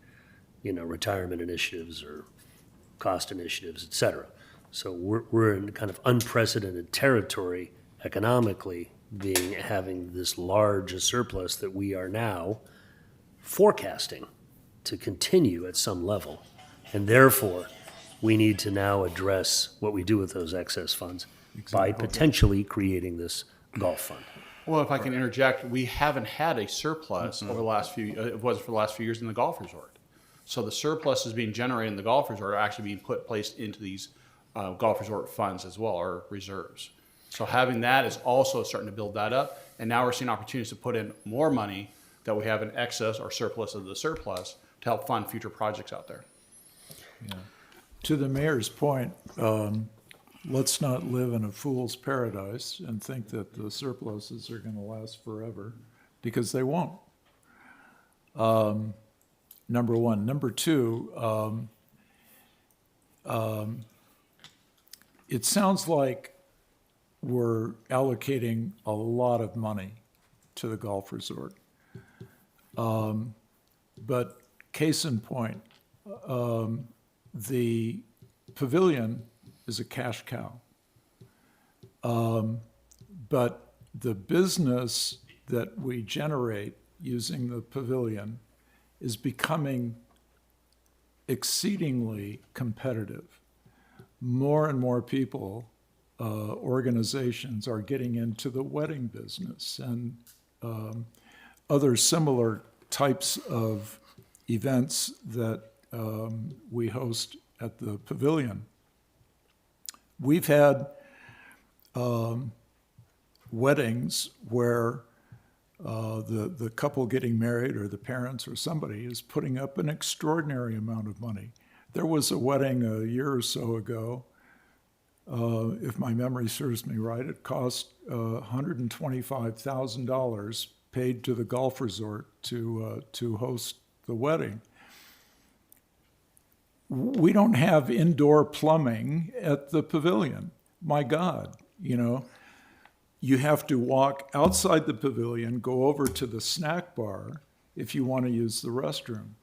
retirement initiatives or cost initiatives, et cetera. So we're in kind of unprecedented territory economically, having this large a surplus that we are now forecasting to continue at some level. And therefore, we need to now address what we do with those excess funds by potentially creating this golf fund. Well, if I can interject, we haven't had a surplus over the last it wasn't for the last few years in the golf resort. So the surplus is being generated in the golf resort are actually being placed into these golf resort funds as well, or reserves. So having that is also starting to build that up. And now we're seeing opportunities to put in more money that we have in excess or surplus of the surplus to help fund future projects out there. Yeah. To the mayor's point, let's not live in a fool's paradise and think that the surpluses are going to last forever, because they won't. Number one. Number two, it sounds like we're allocating a lot of money to the golf resort. But case in point, the pavilion is a cash cow. But the business that we generate using the pavilion is becoming exceedingly competitive. More and more people, organizations are getting into the wedding business and other similar types of events that we host at the pavilion. We've had weddings where the couple getting married, or the parents or somebody, is putting up an extraordinary amount of money. There was a wedding a year or so ago, if my memory serves me right, it cost $125,000 paid to the golf resort to host the wedding. We don't have indoor plumbing at the pavilion. My God, you have to walk outside the pavilion, go over to the snack bar if you want to use the restroom.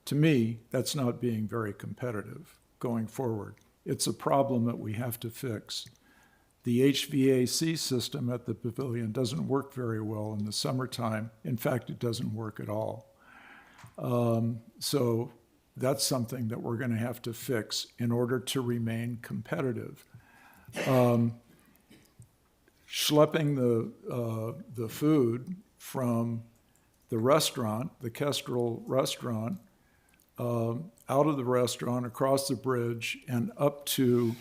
To me, that's not being very competitive going forward. It's a problem that we have to fix. The HVAC system at the pavilion doesn't work very well in the summertime. In fact, it doesn't work at all. So that's something that we're going to have to fix in order to remain competitive. Schlepping the food from the restaurant, the Kestrel restaurant, out of the restaurant, across the bridge, and up to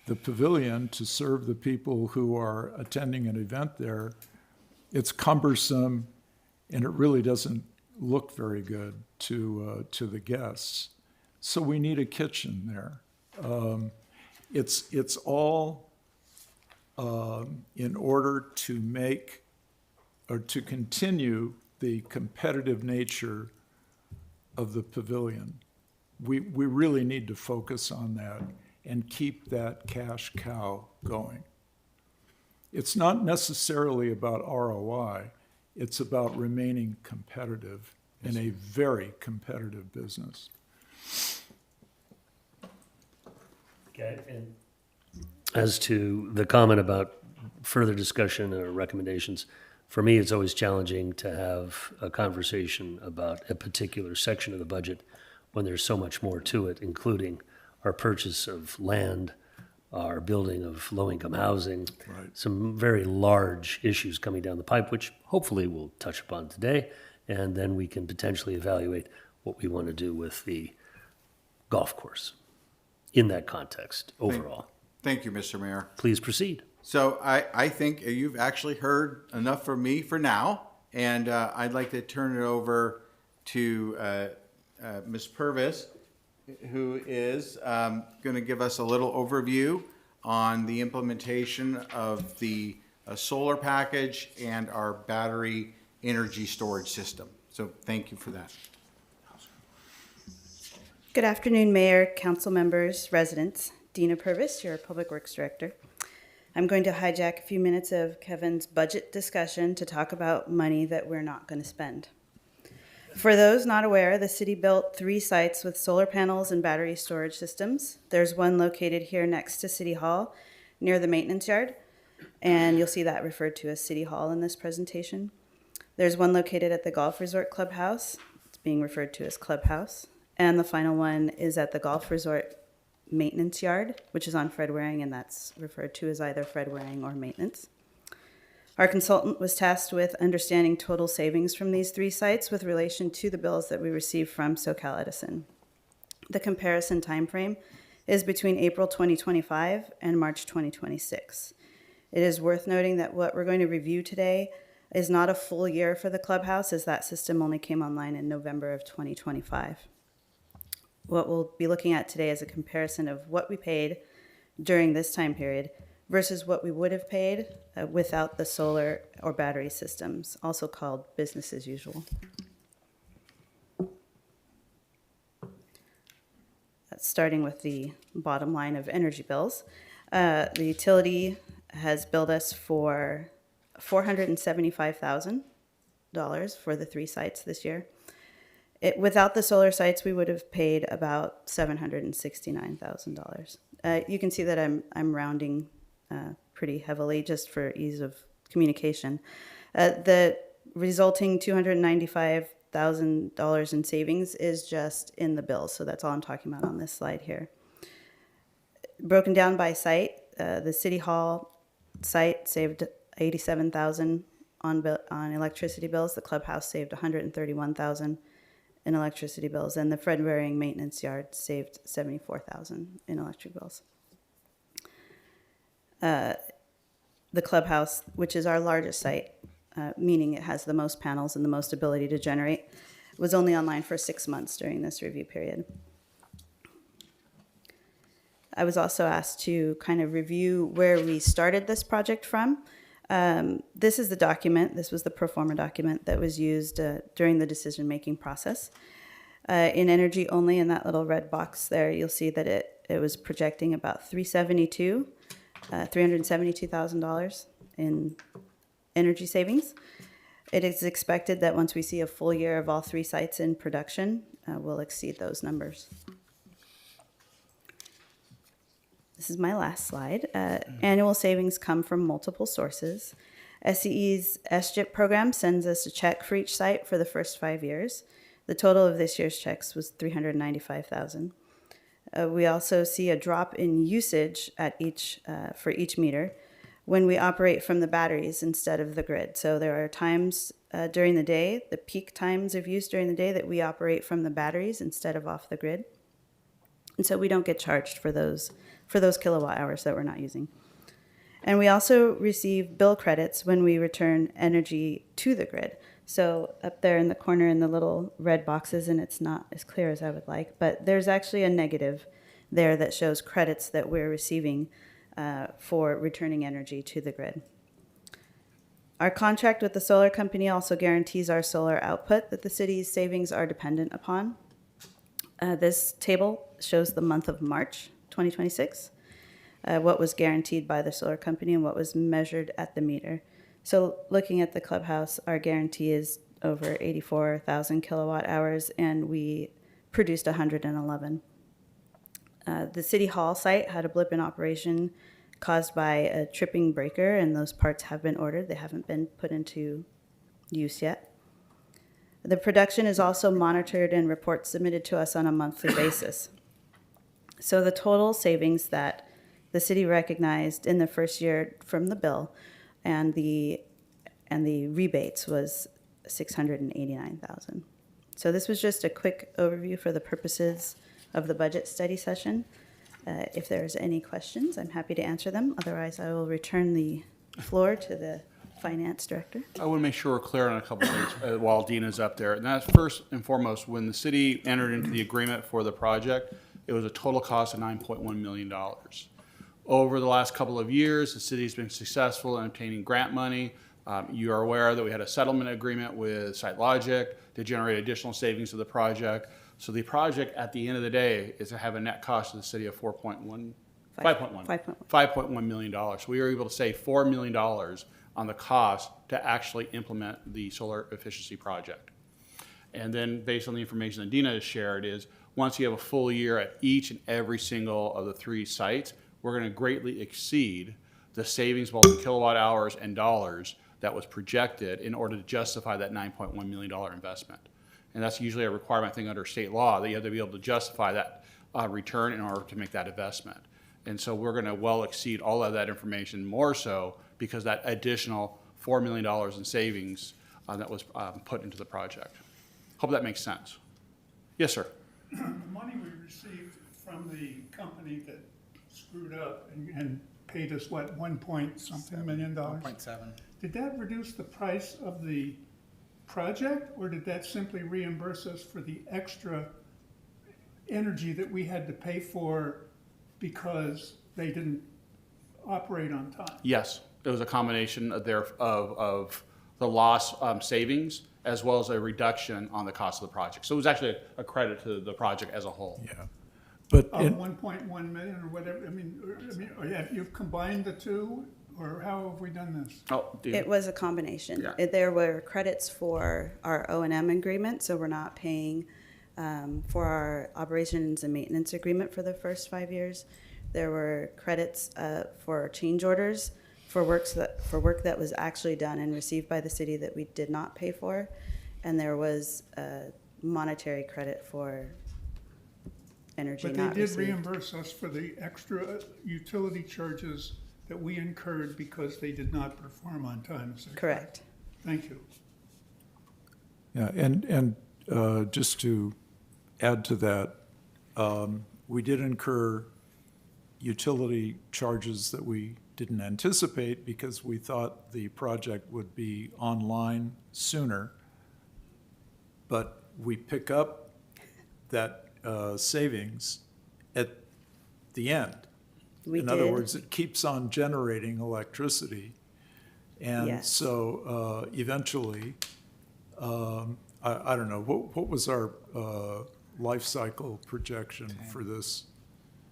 the pavilion to serve the people who are attending an event there, it's cumbersome, and it really doesn't look very good to the guests. So we need a kitchen there. It's all in order to make or to continue the competitive nature of the pavilion. We really need to focus on that and keep that cash cow going. It's not necessarily about ROI, it's about remaining competitive in a very competitive business. Okay, and as to the comment about further discussion or recommendations, for me, it's always challenging to have a conversation about a particular section of the budget when there's so much more to it, including our purchase of land, our building of low-income housing, Right. some very large issues coming down the pipe, which hopefully we'll touch upon today, and then we can potentially evaluate what we want to do with the golf course in that context overall. Thank you, Mr. Mayor. Please proceed. So I think you've actually heard enough from me for now, and I'd like to turn it over to Ms. Purvis, who is going to give us a little overview on the implementation of the solar package and our battery energy storage system. So thank you for that. Good afternoon, Mayor, council members, residents. Dina Purvis, your Public Works Director. I'm going to hijack a few minutes of Kevin's budget discussion to talk about money that we're not going to spend. For those not aware, the city built 3 sites with solar panels and battery storage systems. There's one located here next to City Hall near the maintenance yard, and you'll see that referred to as City Hall in this presentation. There's one located at the Golf Resort Clubhouse. It's being referred to as Clubhouse. And the final one is at the Golf Resort Maintenance Yard, which is on Fred Waring, and that's referred to as either Fred Waring or maintenance. Our consultant was tasked with understanding total savings from these 3 sites with relation to the bills that we received from SoCal Edison. The comparison timeframe is between April 2025 and March 2026. It is worth noting that what we're going to review today is not a full year for the clubhouse, as that system only came online in November of 2025. What we'll be looking at today is a comparison of what we paid during this time period versus what we would have paid without the solar or battery systems, also called business as usual. That's starting with the bottom line of energy bills. The utility has billed us for $475,000 for the 3 sites this year. Without the solar sites, we would have paid about $769,000. You can see that I'm rounding pretty heavily just for ease of communication. The resulting $295,000 in savings is just in the bills, so that's all I'm talking about on this slide here. Broken down by site, the City Hall site saved $87,000 on electricity bills. The clubhouse saved $131,000 in electricity bills, and the Fred Waring Maintenance Yard saved $74,000 in electric bills. The clubhouse, which is our largest site, meaning it has the most panels and the most ability to generate, was only online for 6 months during this review period. I was also asked to kind of review where we started this project from. This is the document. This was the pro forma document that was used during the decision-making process. In energy only, in that little red box there, you'll see that it was projecting about $372,000 in energy savings. It is expected that once we see a full year of all 3 sites in production, we'll exceed those numbers. This is my last slide. Annual savings come from multiple sources. SCE's SGIP program sends us a check for each site for the first 5 years. The total of this year's checks was $395,000. We also see a drop in usage at for each meter when we operate from the batteries instead of the grid. So there are times during the day, the peak times of use during the day, that we operate from the batteries instead of off the grid. And so we don't get charged for those kilowatt hours that we're not using. And we also receive bill credits when we return energy to the grid. So up there in the corner in the little red boxes, and it's not as clear as I would like, but there's actually a negative there that shows credits that we're receiving for returning energy to the grid. Our contract with the solar company also guarantees our solar output that the city's savings are dependent upon. This table shows the month of March 2026, what was guaranteed by the solar company and what was measured at the meter. So looking at the clubhouse, our guarantee is over 84,000 kilowatt hours, and we produced 111. The City Hall site had a blip in operation caused by a tripping breaker, and those parts have been ordered. They haven't been put into use yet. The production is also monitored and reports submitted to us on a monthly basis. So the total savings that the city recognized in the first year from the bill and the rebates was $689,000. So this was just a quick overview for the purposes of the budget study session. If there's any questions, I'm happy to answer them. Otherwise, I will return the floor to the finance director. I want to make sure we're clear on a couple of things while Dina's up there. And that's first and foremost, when the city entered into the agreement for the project, it was a total cost of $9.1 million. Over the last couple of years, the city's been successful in obtaining grant money. You are aware that we had a settlement agreement with SiteLogic to generate additional savings to the project. So the project, at the end of the day, is to have a net cost to the city of $5.1 million. So we were able to save $4 million on the cost to actually implement the solar efficiency project. And then based on the information that Dina has shared is, once you have a full year at each and every single of the 3 sites, we're going to greatly exceed the savings both in kilowatt hours and dollars that was projected in order to justify that $9.1 million investment. And that's usually a requirement, I think, under state law, that you have to be able to justify that return in order to make that investment. And so we're going to well exceed all of that information, more so because that additional $4 million in savings that was put into the project. Hope that makes sense. Yes, sir. The money we received from the company that screwed up and paid us, what, $1.something million? 1.7. Did that reduce the price of the project, or did that simply reimburse us for the extra energy that we had to pay for because they didn't operate on time? Yes, it was a combination of the loss savings as well as a reduction on the cost of the project. So it was actually a credit to the project as a whole. Yeah. But Of 1.1 million or whatever, you've combined the two, or how have we done this? Oh, Dina. It was a combination. Yeah. There were credits for our O&M agreement, so we're not paying for our operations and maintenance agreement for the first 5 years. There were credits for change orders for work that was actually done and received by the city that we did not pay for, and there was a monetary credit for energy But not they did received. reimburse us for the extra utility charges that we incurred because they did not perform on time. Is that Correct. Thank you. yeah, and just to add to that, we did incur utility charges that we didn't anticipate because we thought the project would be online sooner. But we pick up that savings at the end. We In did. other words, it keeps on generating electricity And Yes. so eventually, I don't know, what was our life cycle projection for this?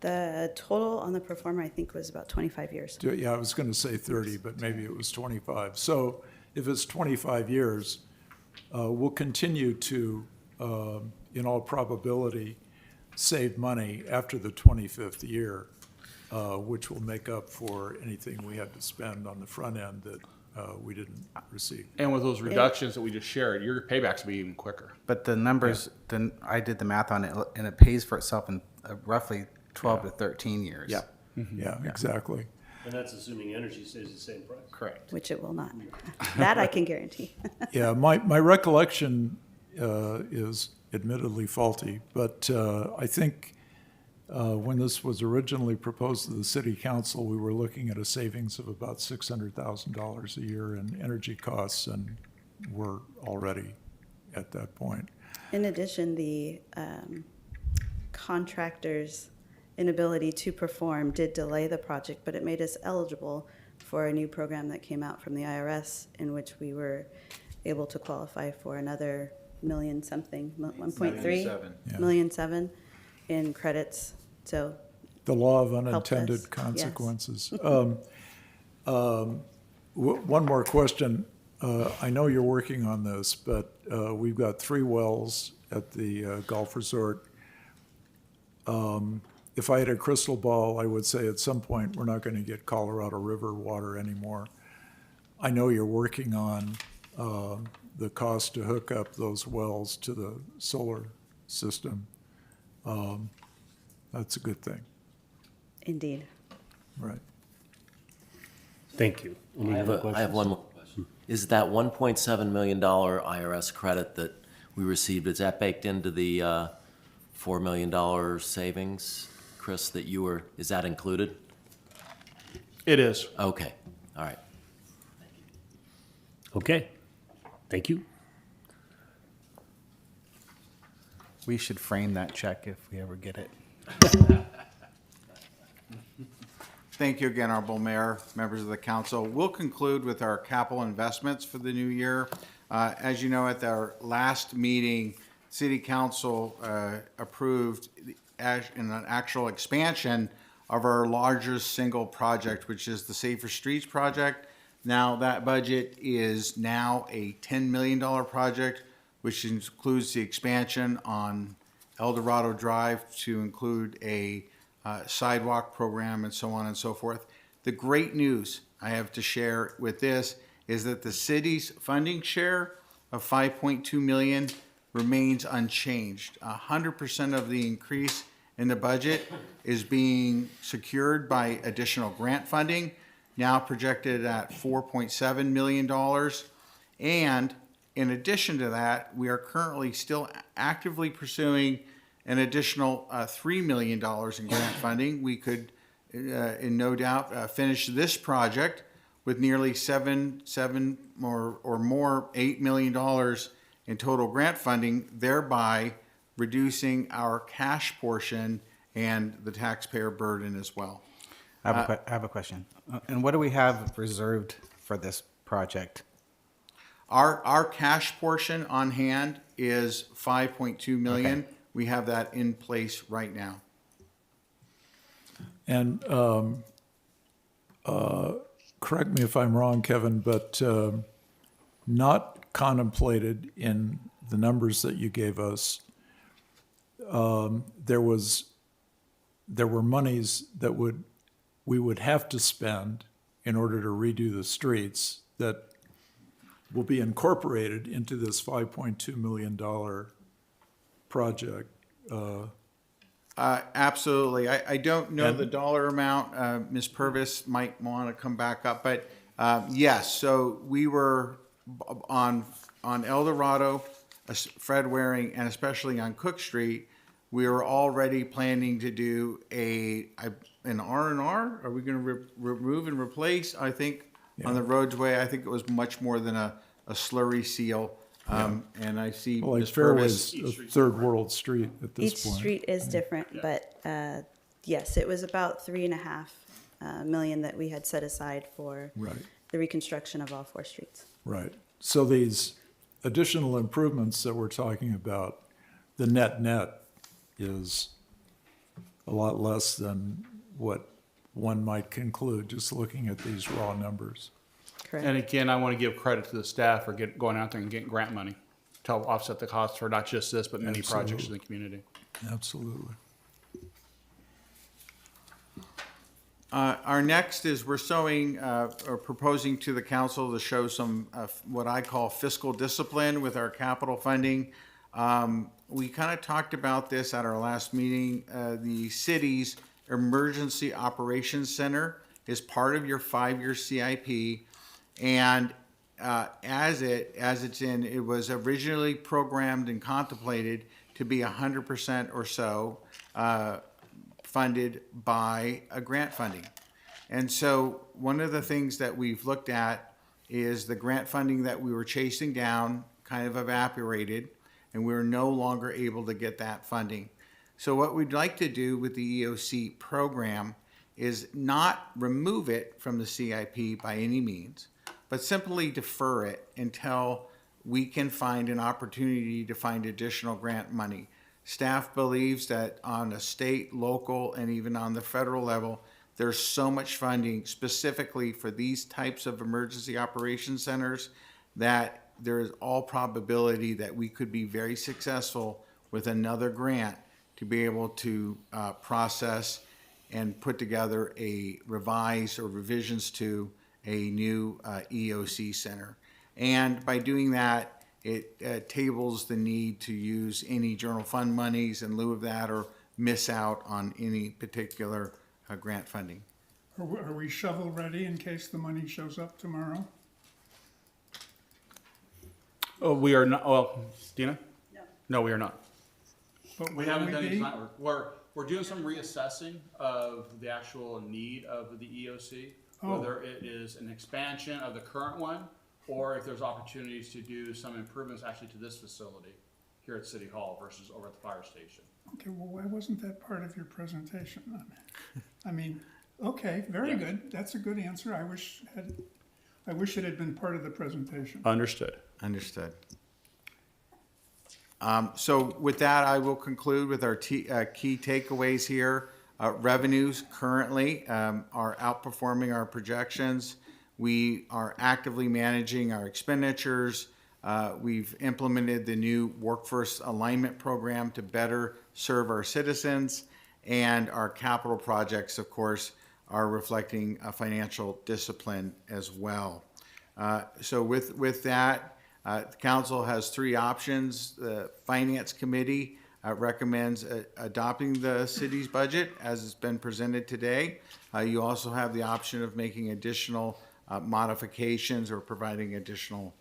The total on the performer, I think, was about 25 years. Yeah, I was going to say 30, but maybe it was 25. So if it's 25 years, we'll continue to, in all probability, save money after the 25th year, which will make up for anything we had to spend on the front end that we didn't receive. And with those reductions that we just shared, your paybacks will be even quicker. But the numbers, then I did the math on it, and it pays for itself in roughly 12 to 13 years. Yeah. Yeah, exactly. And that's assuming energy stays the same price. Correct. Which it will not. That I can guarantee. Yeah, my recollection is admittedly faulty, but I think when this was originally proposed to the city council, we were looking at a savings of about $600,000 a year in energy costs, and we're already at that point. In addition, the contractor's inability to perform did delay the project, but it made us eligible for a new program that came out from the IRS, in which we were able to qualify for another million something, 1.3 Yeah. million seven in credits. So The law of Helped us, unintended yes. consequences. One more question. I know you're working on this, but we've got 3 wells at the golf resort. If I had a crystal ball, I would say at some point, we're not going to get Colorado River water anymore. I know you're working on the cost to hook up those wells to the solar system. That's a good thing, indeed. right? Thank you. Any other questions? I have one more question. Is that $1.7 million IRS credit that we received, is that baked into the $4 million savings, Chris, that you were, is that included? It is. Okay, all right. Okay, thank you. We should frame that check if we ever get it. Thank you again, Honorable Mayor, members of the council. We'll conclude with our capital investments for the new year. As you know, at our last meeting, City Council approved an actual expansion of our largest single project, which is the Safer Streets project. Now, that budget is now a $10 million project, which includes the expansion on El Dorado Drive to include a sidewalk program and so on and so forth. The great news I have to share with this is that the city's funding share of 5.2 million remains unchanged. 100% of the increase in the budget is being secured by additional grant funding, now projected at $4.7 million. And in addition to that, we are currently still actively pursuing an additional $3 million in grant funding. We could, in no doubt, finish this project with nearly $8 million in total grant funding, thereby reducing our cash portion and the taxpayer burden as well. I have a question. And what do we have reserved for this project? Our cash portion on hand is 5.2 million. Okay. We have that in place right now. And correct me if I'm wrong, Kevin, but not contemplated in the numbers that you gave us, there were monies that we would have to spend in order to redo the streets that will be incorporated into this $5.2 million project. Absolutely. I don't know the dollar amount. Ms. Purvis might want to come back up, but yes. So we were on El Dorado, Fred Waring, and especially on Cook Street. We were already planning to do an R&R. Are we going to remove and replace? I think on the roadway. I think it was much more than a slurry seal. And I see Well, like Ms. Purvis. Fairway's a third world street at this Each point. street is different, but yes, it was about 3.5 million that we had set aside for Right. the reconstruction of all 4 streets. Right. So these additional improvements that we're talking about, the net is a lot less than what one might conclude just looking at these raw numbers. Correct. And again, I want to give credit to the staff for going out there and getting grant money to help offset the costs for not just this, but many projects in the community. Absolutely. Our next is we're showing, or proposing to the council to show some, what I call fiscal discipline with our capital funding. We kind of talked about this at our last meeting. The city's Emergency Operations Center is part of your 5-year CIP. And as it's in, it was originally programmed and contemplated to be 100% or so funded by a grant funding. And so one of the things that we've looked at is the grant funding that we were chasing down kind of evaporated, and we're no longer able to get that funding. So what we'd like to do with the EOC program is not remove it from the CIP by any means, but simply defer it until we can find an opportunity to find additional grant money. Staff believes that on a state, local, and even on the federal level, there's so much funding specifically for these types of emergency operations centers that there is all probability that we could be very successful with another grant to be able to process and put together a revise or revisions to a new EOC center. And by doing that, it tables the need to use any general fund monies in lieu of that or miss out on any particular grant funding. Are we shovel ready in case the money shows up tomorrow? Oh, we are not, well, Dina? No. No, we are not. But We will haven't done be? any design work. We're doing some reassessing of the actual need of the EOC, Oh. whether it is an expansion of the current one, or if there's opportunities to do some improvements actually to this facility here at City Hall versus over at the fire station. Okay, well, why wasn't that part of your presentation? I mean, okay, very Yeah. good. That's a good answer. I wish it had been part of the presentation. Understood. Understood. So with that, I will conclude with our key takeaways here. Revenues currently are outperforming our projections. We are actively managing our expenditures. We've implemented the new workforce alignment program to better serve our citizens. And our capital projects, of course, are reflecting a financial discipline as well. So with that, the council has 3 options. The Finance Committee recommends adopting the city's budget as it's been presented today. You also have the option of making additional modifications or providing additional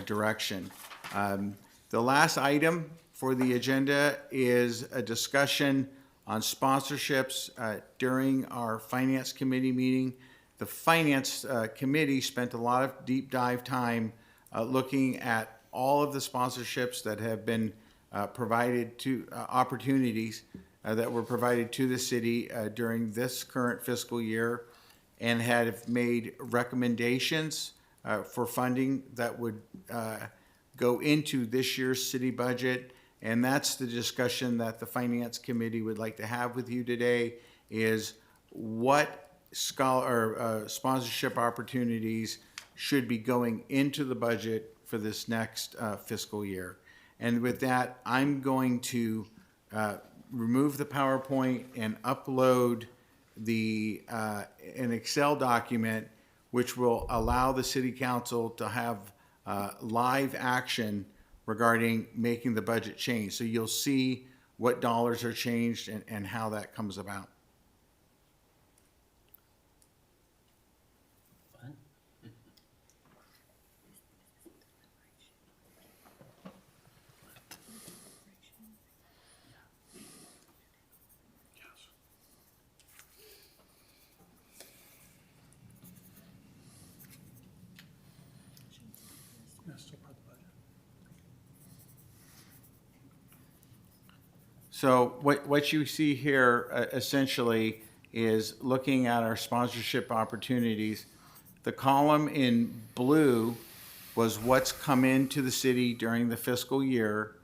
direction. The last item for the agenda is a discussion on sponsorships. During our Finance Committee meeting, the Finance Committee spent a lot of deep dive time looking at all of the sponsorships that have been provided to opportunities that were provided to the city during this current fiscal year, and have made recommendations for funding that would go into this year's city budget. And that's the discussion that the Finance Committee would like to have with you today, is what sponsorship opportunities should be going into the budget for this next fiscal year. And with that, I'm going to remove the PowerPoint and upload an Excel document which will allow the City Council to have live action regarding making the budget change. So you'll see what dollars are changed and how that comes about. So what you see here essentially is looking at our sponsorship opportunities. The column in blue was what's come into the city during the fiscal year.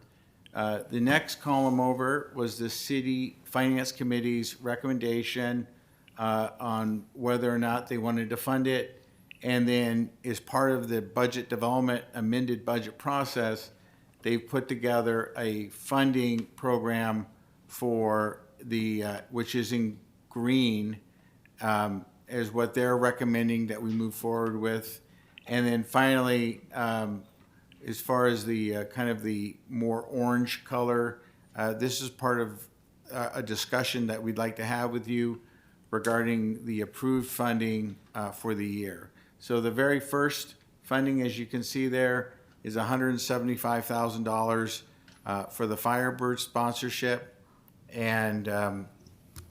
The next column over was the city finance committee's recommendation on whether or not they wanted to fund it. And then as part of the budget development amended budget process, they've put together a funding program for the, which is in green, is what they're recommending that we move forward with. And then finally, as far as the kind of the more orange color, this is part of a discussion that we'd like to have with you regarding the approved funding for the year. So the very first funding, as you can see there, is $175,000 for the Firebird sponsorship. And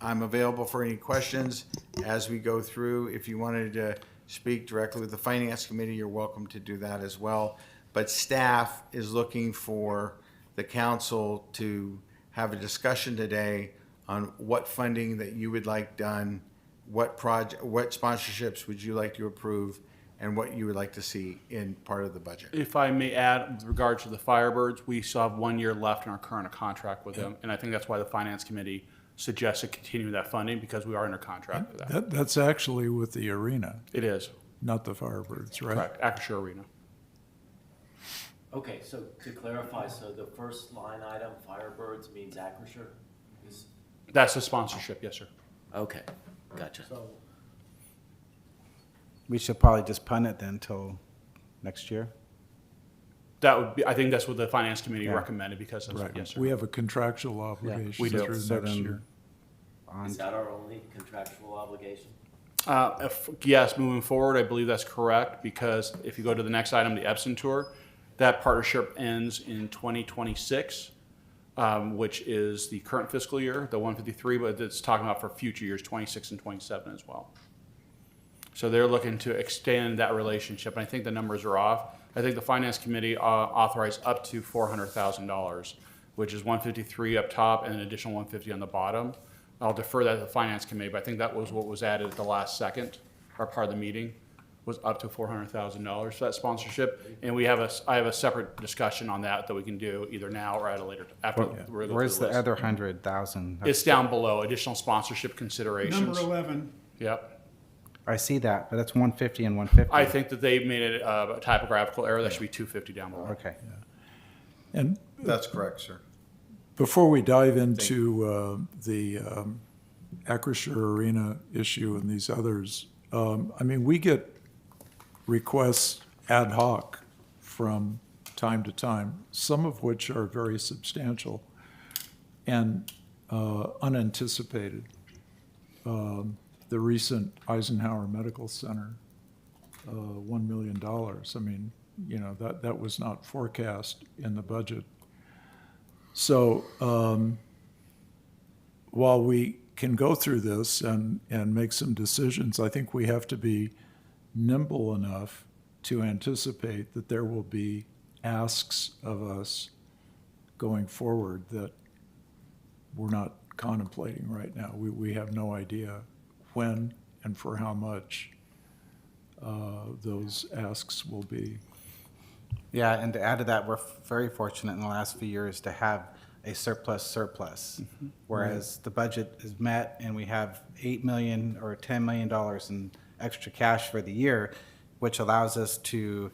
I'm available for any questions as we go through. If you wanted to speak directly with the Finance Committee, you're welcome to do that as well. But staff is looking for the council to have a discussion today on what funding that you would like done, what sponsorships would you like to approve, and what you would like to see in part of the budget. If I may add, with regards to the Firebirds, we still have 1 year left in our current contract with them, and I think that's why the Finance Committee suggested continue that funding, because we are under contract with that. That's actually with the arena, It is, not the Firebirds, right? correct, Acrisure Arena. Okay, so to clarify, so the first line item, Firebirds, means Acrisure? Is- That's the sponsorship, yes, sir. Okay, gotcha. We should probably just punt it then until next year. That would be, I think that's what the Finance Committee Yeah. recommended, because of, Right. yes, sir. We have a contractual obligation we do. through So next then- year. Is that our only contractual obligation? Yes, moving forward, I believe that's correct, because if you go to the next item, the Epson Tour, that partnership ends in 2026, which is the current fiscal year, the 153, but it's talking about for future years, 26 and 27 as well. So they're looking to extend that relationship, and I think the numbers are off. I think the Finance Committee authorized up to $400,000, which is 153 up top and an additional 150 on the bottom. I'll defer that to the Finance Committee, but I think that was what was added at the last second, or part of the meeting, was up to $400,000 for that sponsorship. And I have a separate discussion on that we can do either now or at a later, after we go through Where's the list. other 100,000? It's down below, additional sponsorship considerations. Number 11, Yep. I see that, but that's 150 and 150. I think that they made it a typographical error. That should be 250 down below. Okay. And That's correct, sir. before we dive into the Acrisure Arena issue and these others, I mean, we get requests ad hoc from time to time, some of which are very substantial and unanticipated. The recent Eisenhower Medical Center, $1 million. I mean, you know, that was not forecast in the budget. So while we can go through this and make some decisions, I think we have to be nimble enough to anticipate that there will be asks of us going forward that we're not contemplating right now. We have no idea when and for how much those asks will be. Yeah, and to add to that, we're very fortunate in the last few years to have a surplus, whereas the budget is met and we have $8 million or $10 million in extra cash for the year, which allows us to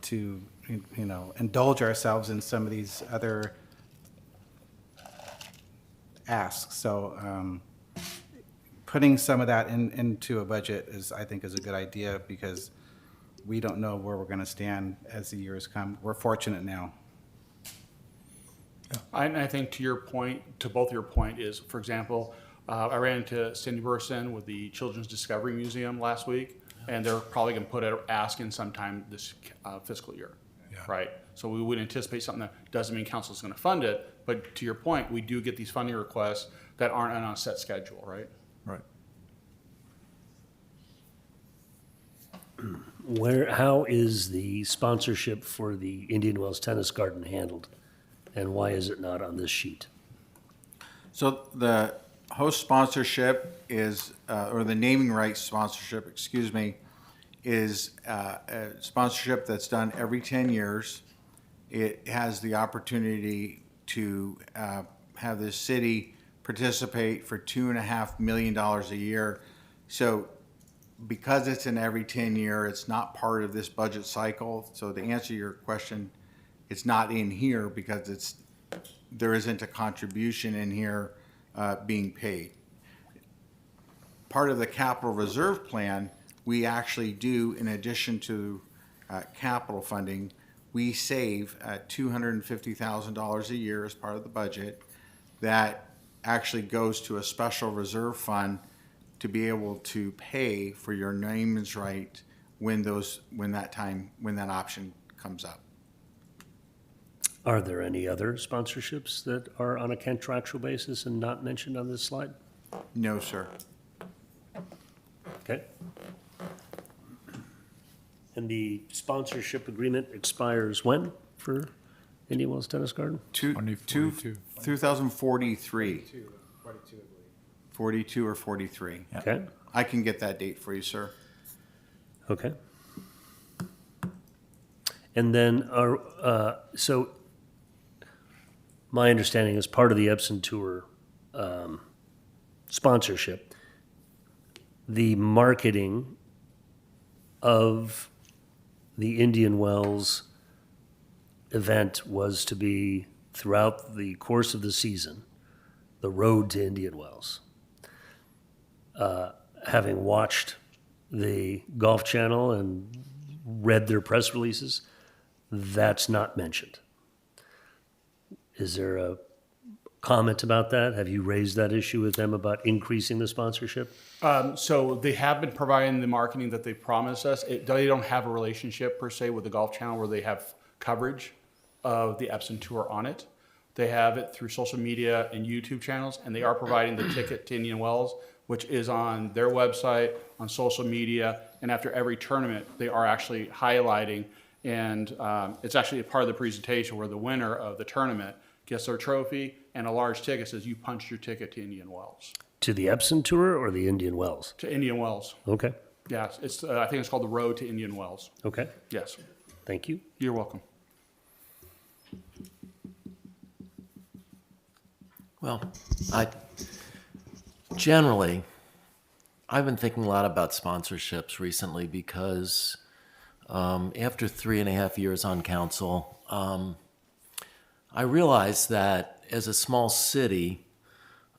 indulge ourselves in some of these other asks. So putting some of that into a budget I think is a good idea, because we don't know where we're going to stand as the years come. We're fortunate now. I think to your point, to both your point is, for example, I ran into Cindy Burson with the Children's Discovery Museum last week, and they're probably going to put an ask in sometime this fiscal year, right? So we would anticipate something that doesn't mean council is going to fund it, but to your point, we do get these funding requests that aren't on a set schedule, right? Right. How is the sponsorship for the Indian Wells Tennis Garden handled? And why is it not on this sheet? So the host sponsorship is, or the naming rights sponsorship, excuse me, is a sponsorship that's done every 10 years. It has the opportunity to have the city participate for $2.5 million a year. So because it's an every 10 year, it's not part of this budget cycle. So to answer your question, it's not in here because there isn't a contribution in here being paid. Part of the capital reserve plan, we actually do, in addition to capital funding, we save $250,000 a year as part of the budget that actually goes to a special reserve fund to be able to pay for your names right when that option comes up. Are there any other sponsorships that are on a contractual basis and not mentioned on this slide? No, sir. Okay. And the sponsorship agreement expires when for Indian Wells Tennis Garden? 2043. 42 or 43. Okay, I can get that date for you, sir. okay. And then, so my understanding is part of the Epson Tour sponsorship, the marketing of the Indian Wells event was to be throughout the course of the season, the road to Indian Wells. Having watched the Golf Channel and read their press releases, that's not mentioned. Is there a comment about that? Have you raised that issue with them about increasing the sponsorship? So they have been providing the marketing that they promised us. They don't have a relationship per se with the Golf Channel where they have coverage of the Epson Tour on it. They have it through social media and YouTube channels, and they are providing the ticket to Indian Wells, which is on their website, on social media, and after every tournament, they are actually highlighting, and it's actually a part of the presentation where the winner of the tournament gets their trophy and a large ticket says you punched your ticket to Indian Wells. To the Epson Tour or the Indian Wells? To Indian Wells. Okay, Yes, it's. I think it's called the Road to Indian Wells. okay, Yes, thank you. you're welcome. Well, I've been thinking a lot about sponsorships recently because after 3.5 years on council, I realized that as a small city,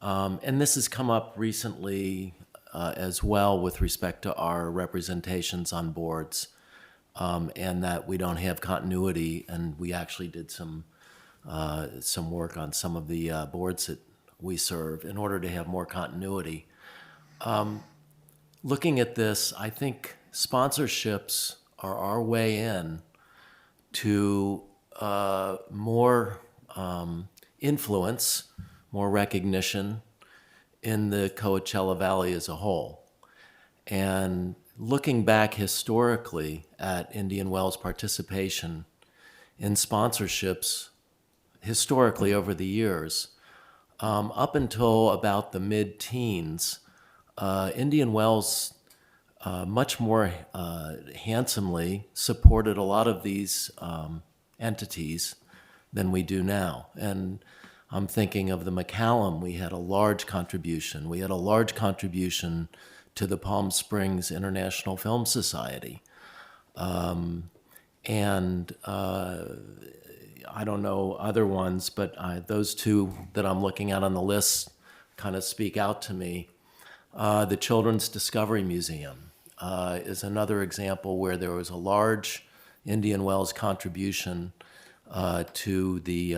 and this has come up recently as well with respect to our representations on boards, and that we don't have continuity, and we actually did some work on some of the boards that we serve in order to have more continuity. Looking at this, I think sponsorships are our way in to more influence, more recognition in the Coachella Valley as a whole. And looking back historically at Indian Wells' participation in sponsorships, historically over the years, up until about the mid-teens, Indian Wells much more handsomely supported a lot of these entities than we do now. And I'm thinking of the McCallum. We had a large contribution. We had a large contribution to the Palm Springs International Film Society. And I don't know other ones, but those two that I'm looking at on the list kind of speak out to me. The Children's Discovery Museum is another example where there was a large Indian Wells contribution to these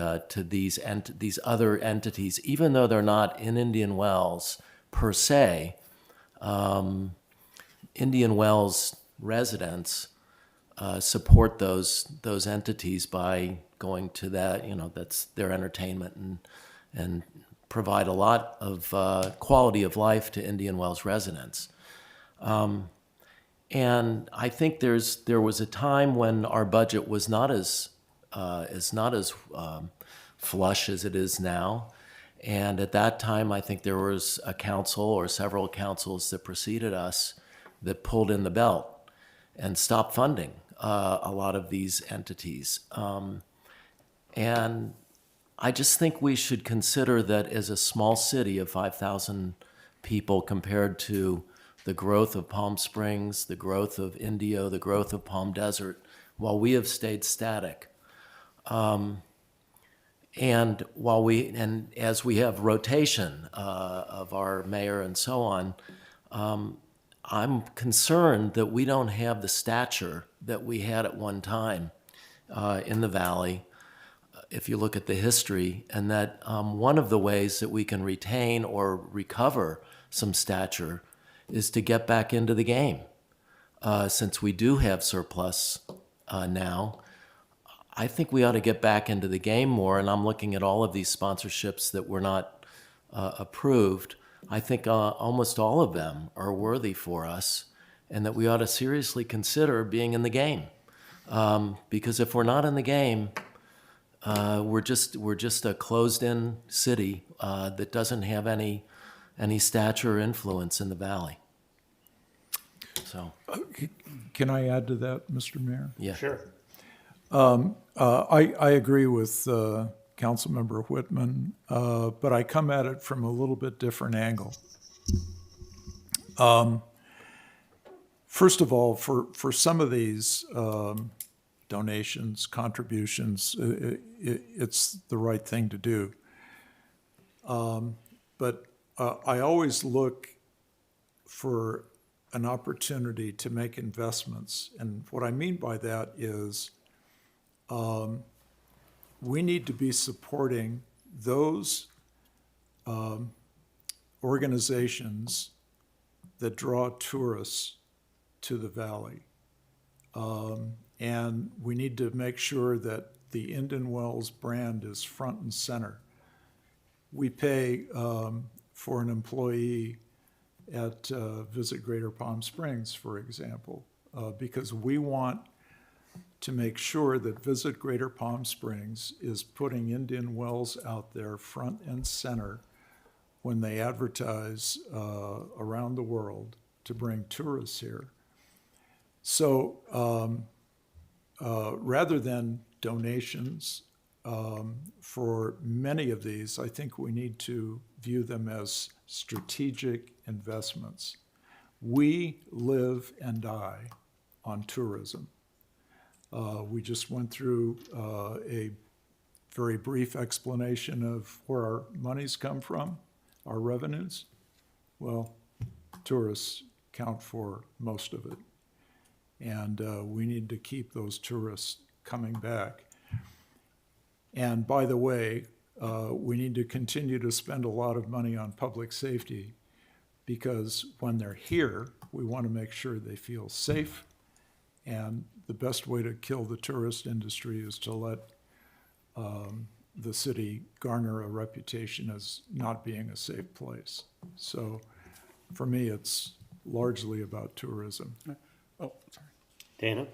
other entities, even though they're not in Indian Wells per se. Indian Wells residents support those entities by going to that, that's their entertainment, and provide a lot of quality of life to Indian Wells residents. And I think there was a time when our budget was not as flush as it is now. And at that time, I think there was a council or several councils that preceded us that pulled in the belt and stop funding a lot of these entities. And I just think we should consider that as a small city of 5,000 people compared to the growth of Palm Springs, the growth of Indio, the growth of Palm Desert, while we have stayed static. And as we have rotation of our mayor and so on, I'm concerned that we don't have the stature that we had at one time in the valley, if you look at the history, and that one of the ways that we can retain or recover some stature is to get back into the game. Since we do have surplus now, I think we ought to get back into the game more, and I'm looking at all of these sponsorships that were not approved. I think almost all of them are worthy for us, and that we ought to seriously consider being in the game. Because if we're not in the game, we're just a closed-in city that doesn't have any stature or influence in the valley. So, Can I add to that, Mr. Mayor? yeah. Sure. I agree with Councilmember Whitman, but I come at it from a little bit different angle. First of all, for some of these donations, contributions, it's the right thing to do. But I always look for an opportunity to make investments. And what I mean by that is we need to be supporting those organizations that draw tourists to the valley. And we need to make sure that the Indian Wells brand is front and center. We pay for an employee at Visit Greater Palm Springs, for example, because we want to make sure that Visit Greater Palm Springs is putting Indian Wells out there front and center when they advertise around the world to bring tourists here. So rather than donations for many of these, I think we need to view them as strategic investments. We live and die on tourism. We just went through a very brief explanation of where our monies come from, our revenues. Well, tourists count for most of it. And we need to keep those tourists coming back. And by the way, we need to continue to spend a lot of money on public safety, because when they're here, we want to make sure they feel safe. And the best way to kill the tourist industry is to let the city garner a reputation as not being a safe place. So for me, it's largely about tourism. Oh, sorry. Dana?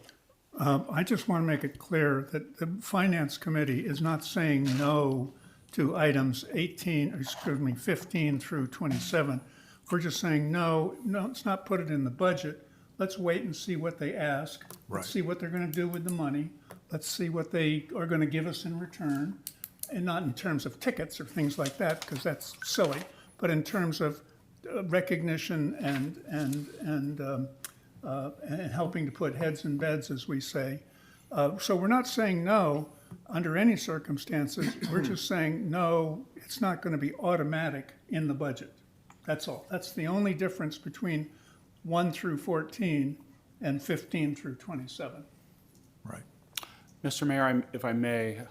I just want to make it clear that the Finance Committee is not saying no to items 15 through 27. We're just saying, no, let's not put it in the budget. Let's wait and see what they ask. Let's see what they're going to do with the money. Let's see what they are going to give us in return. And not in terms of tickets or things like that, because that's silly, but in terms of recognition and helping to put heads in beds, as we say. So we're not saying no under any circumstances. We're just saying no, it's not going to be automatic in the budget. That's all. That's the only difference between 1 through 14 and 15 through 27. Right. Mr. Mayor, if I may,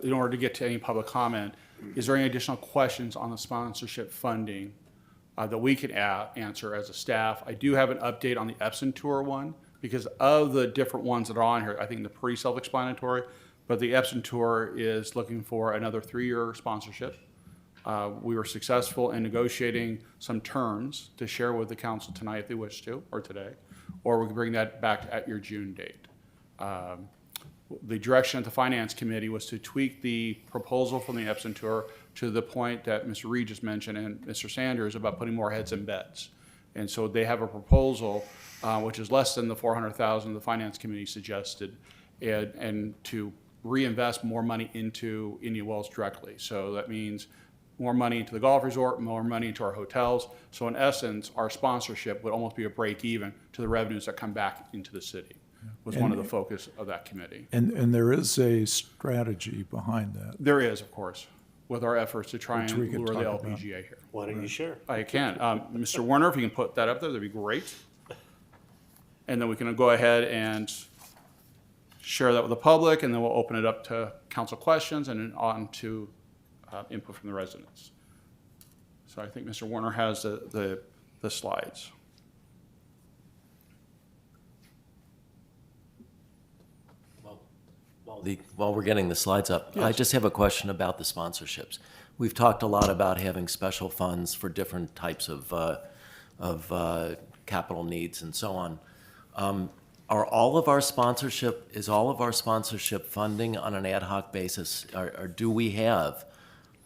in order to get to any public comment, is there any additional questions on the sponsorship funding that we can answer as a staff? I do have an update on the Epson Tour one, because of the different ones that are on here, I think they're pretty self-explanatory, but the Epson Tour is looking for another 3-year sponsorship. We were successful in negotiating some terms to share with the council tonight if they wish to, or today, or we can bring that back at your June date. The direction of the Finance Committee was to tweak the proposal from the Epson Tour to the point that Mr. Reed just mentioned and Mr. Sanders about putting more heads in beds. And so they have a proposal, which is less than the 400,000 the Finance Committee suggested, and to reinvest more money into Indian Wells directly. So that means more money into the golf resort, more money into our hotels. So in essence, our sponsorship would almost be a break even to the revenues that come back into the city, was one of the focus of that committee. And there is a strategy behind that. There is, of course, with our efforts to try Which we and could lure the talk about. LPGA here. Why don't you share? I can. Mr. Werner, if you can put that up there, that'd be great. And then we can go ahead and share that with the public, and then we'll open it up to council questions and then on to input from the residents. So I think Mr. Werner has the slides. While we're getting the slides up, I just have a question about the sponsorships. We've talked a lot about having special funds for different types of capital needs and so on. Is all of our sponsorship funding on an ad hoc basis, or do we have,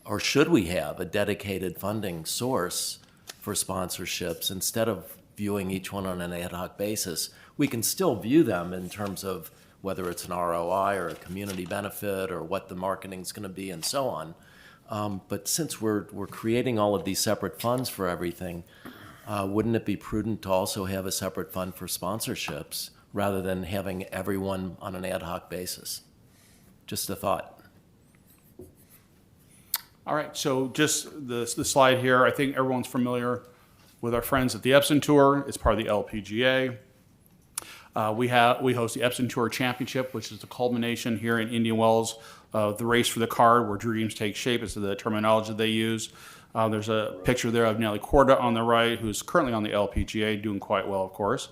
or should we have, a dedicated funding source for sponsorships instead of viewing each one on an ad hoc basis? We can still view them in terms of whether it's an ROI or a community benefit or what the marketing's going to be and so on. But since we're creating all of these separate funds for everything, wouldn't it be prudent to also have a separate fund for sponsorships rather than having everyone on an ad hoc basis? Just a thought. All right, so just the slide here, I think everyone's familiar with our friends at the Epson Tour. It's part of the LPGA. We host the Epson Tour Championship, which is the culmination here in Indian Wells of the race for the card, where dreams take shape is the terminology they use. There's a picture there of Nelly Corda on the right, who's currently on the LPGA, doing quite well, of course.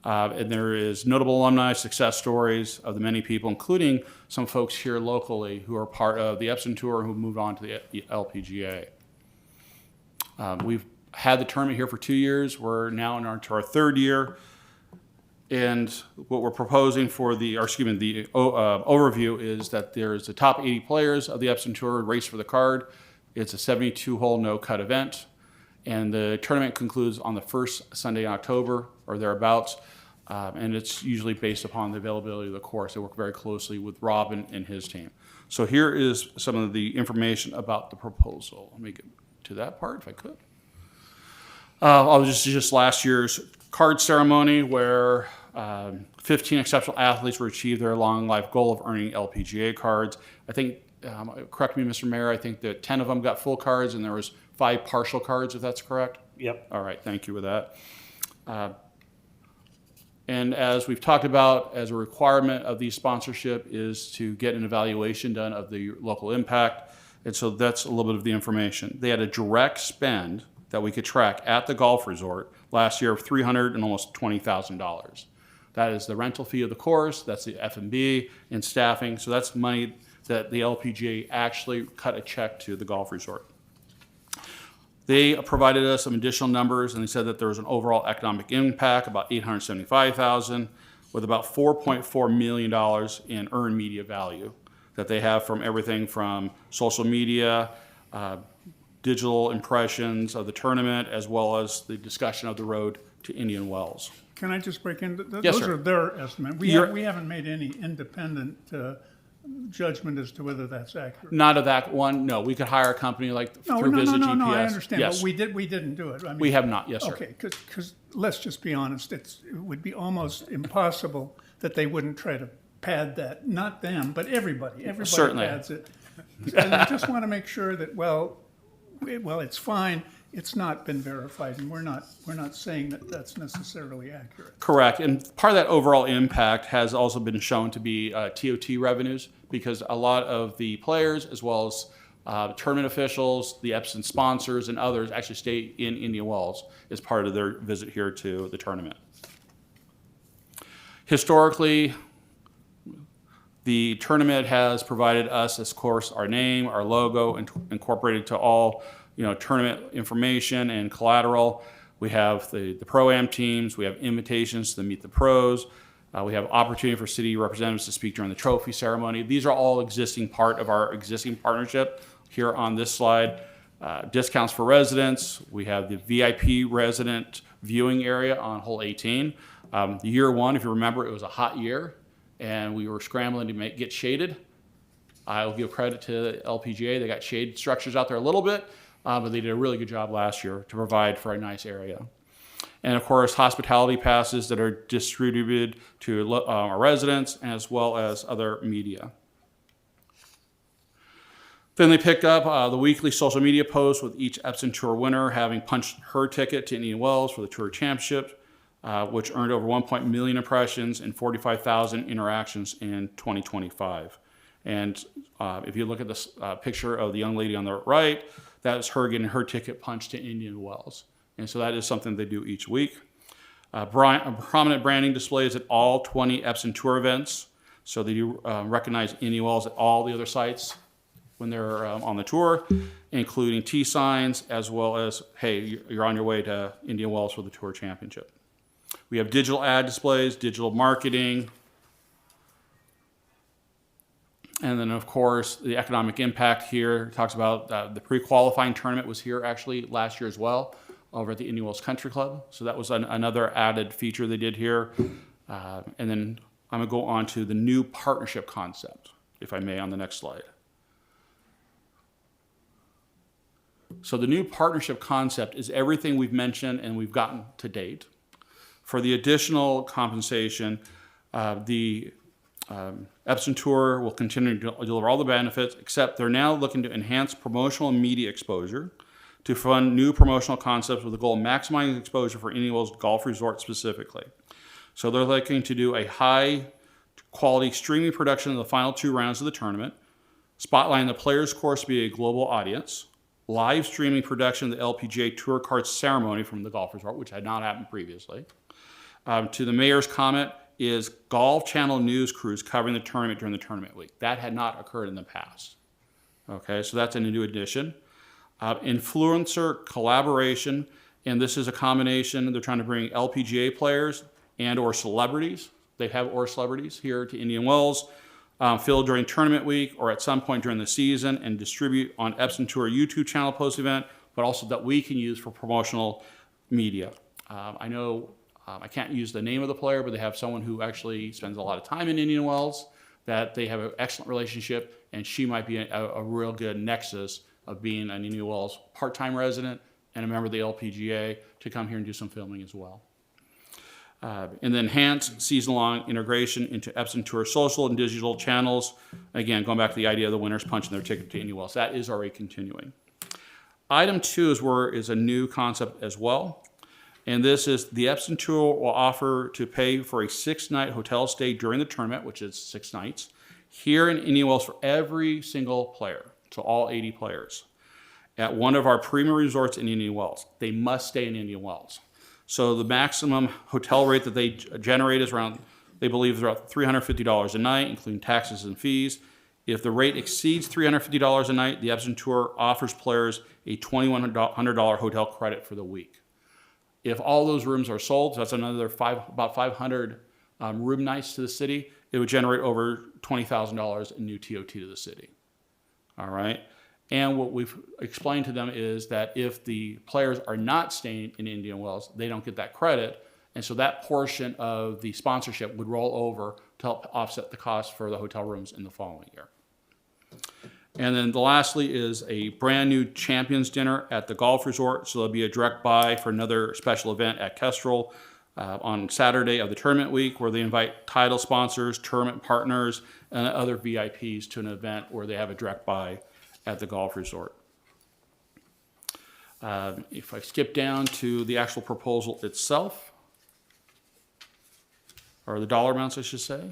And there is notable alumni success stories of the many people, including some folks here locally who are part of the Epson Tour who moved on to the LPGA. We've had the tournament here for 2 years. We're now into our third year. And what we're proposing for the overview is that there's the top 80 players of the Epson Tour race for the card. It's a 72-hole no-cut event. And the tournament concludes on the first Sunday in October or thereabouts. And it's usually based upon the availability of the course. They work very closely with Robin and his team. So here is some of the information about the proposal. Let me get to that part if I could. Just last year's card ceremony where 15 exceptional athletes were achieved their long life goal of earning LPGA cards. I think, correct me, Mr. Mayor, I think that 10 of them got full cards and there was 5 partial cards, if that's correct? Yep. All right, thank you with that. And as we've talked about, as a requirement of the sponsorship is to get an evaluation done of the local impact. And so that's a little bit of the information. They had a direct spend that we could track at the golf resort last year of $300 and almost $20,000. That is the rental fee of the course, that's the F&B and staffing. So that's money that the LPGA actually cut a check to the golf resort. They provided us some additional numbers, and they said that there was an overall economic impact, about $875,000, with about $4.4 million in earned media value that they have from everything from social media, digital impressions of the tournament, as well as the discussion of the road to Indian Wells. Can I just break in? Yes, Those sir. are their estimate. We haven't made any independent judgment as to whether that's accurate. Not of that one, no. We could hire a company like through Visit GPS. No, I understand, Yes. but we didn't do it. I mean, We have not, yes, sir. okay, because let's just be honest, it would be almost impossible that they wouldn't try to pad that. Not them, but everybody. Everybody Certainly. pads it. And I just want to make sure that, well, it's fine. It's not been verified, and we're not saying that that's necessarily accurate. Correct, and part of that overall impact has also been shown to be TOT revenues, because a lot of the players, as well as tournament officials, the Epson sponsors, and others actually stay in Indian Wells as part of their visit here to the tournament. Historically, the tournament has provided us, of course, our name, our logo, incorporated to all tournament information and collateral. We have the Pro-Am teams. We have invitations to meet the pros. We have opportunity for city representatives to speak during the trophy ceremony. These are all existing part of our existing partnership here on this slide. discounts for residents. We have the VIP resident viewing area on hole 18. Year one, if you remember, it was a hot year, and we were scrambling to get shaded. I will give credit to LPGA. They got shade structures out there a little bit, but they did a really good job last year to provide for a nice area. And of course, hospitality passes that are distributed to our residents as well as other media. Then they pick up the weekly social media posts with each Epson Tour winner having punched her ticket to Indian Wells for the Tour Championship, which earned over 1 million impressions and 45,000 interactions in 2025. And if you look at this picture of the young lady on the right, that is her getting her ticket punched to Indian Wells. And so that is something they do each week. Prominent branding displays at all 20 Epson Tour events. So they do recognize Indian Wells at all the other sites when they're on the tour, including T signs, as well as, hey, you're on your way to Indian Wells for the Tour Championship. We have digital ad displays, digital marketing, and then, of course, the economic impact here talks about the pre-qualifying tournament was here actually last year as well over at the Indian Wells Country Club. So that was another added feature they did here. And then I'm going to go on to the new partnership concept, if I may, on the next slide. So the new partnership concept is everything we've mentioned and we've gotten to date. For the additional compensation, the Epson Tour will continue to deliver all the benefits, except they're now looking to enhance promotional and media exposure, to fund new promotional concepts with the goal of maximizing exposure for Indian Wells Golf Resort specifically. So they're looking to do a high quality streaming production of the final 2 rounds of the tournament, spotlighting the players' course to be a global audience, live streaming production of the LPGA Tour Card ceremony from the Golf Resort, which had not happened previously. To the mayor's comment is Golf Channel news crews covering the tournament during the tournament week. That had not occurred in the past. Okay, so that's a new addition. Influencer collaboration, and this is a combination. They're trying to bring LPGA players and or celebrities. They have or celebrities here to Indian Wells, filled during tournament week or at some point during the season, and distribute on Epson Tour YouTube channel post-event, but also that we can use for promotional media. I know I can't use the name of the player, but they have someone who actually spends a lot of time in Indian Wells, that they have an excellent relationship, and she might be a real good nexus of being an Indian Wells part-time resident and a member of the LPGA to come here and do some filming as well. And then enhance season-long integration into Epson Tour social and digital channels. Again, going back to the idea of the winners punching their ticket to Indian Wells. That is already continuing. Item 2 is a new concept as well. And this is the Epson Tour will offer to pay for a 6-night hotel stay during the tournament, which is 6 nights, here in Indian Wells for every single player, so all 80 players, at one of our premium resorts in Indian Wells. They must stay in Indian Wells. So the maximum hotel rate that they generate is around, they believe, is around $350 a night, including taxes and fees. If the rate exceeds $350 a night, the Epson Tour offers players a $2,100 hotel credit for the week. If all those rooms are sold, so that's another about 500 room nights to the city, it would generate over $20,000 in new TOT to the city. All right. And what we've explained to them is that if the players are not staying in Indian Wells, they don't get that credit. And so that portion of the sponsorship would roll over to help offset the cost for the hotel rooms in the following year. And then lastly is a brand new Champions Dinner at the Golf Resort. So there'll be a direct buy for another special event at Kestrel on Saturday of the tournament week, where they invite title sponsors, tournament partners, and other VIPs to an event where they have a direct buy at the Golf Resort. If I skip down to the actual proposal itself, or the dollar amounts, I should say.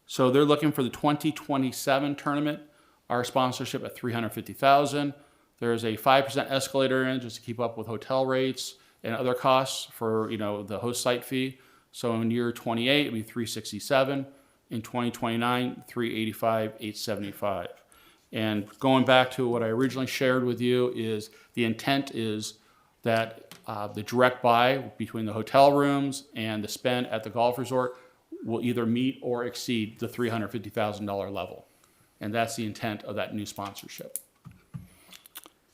So they're looking for the 2027 tournament, our sponsorship at $350,000. There's a 5% escalator in just to keep up with hotel rates and other costs for, the host site fee. So in year 28, it'll be $367. In 2029, $385, $875. And going back to what I originally shared with you is the intent is that the direct buy between the hotel rooms and the spend at the golf resort will either meet or exceed the $350,000 level. And that's the intent of that new sponsorship.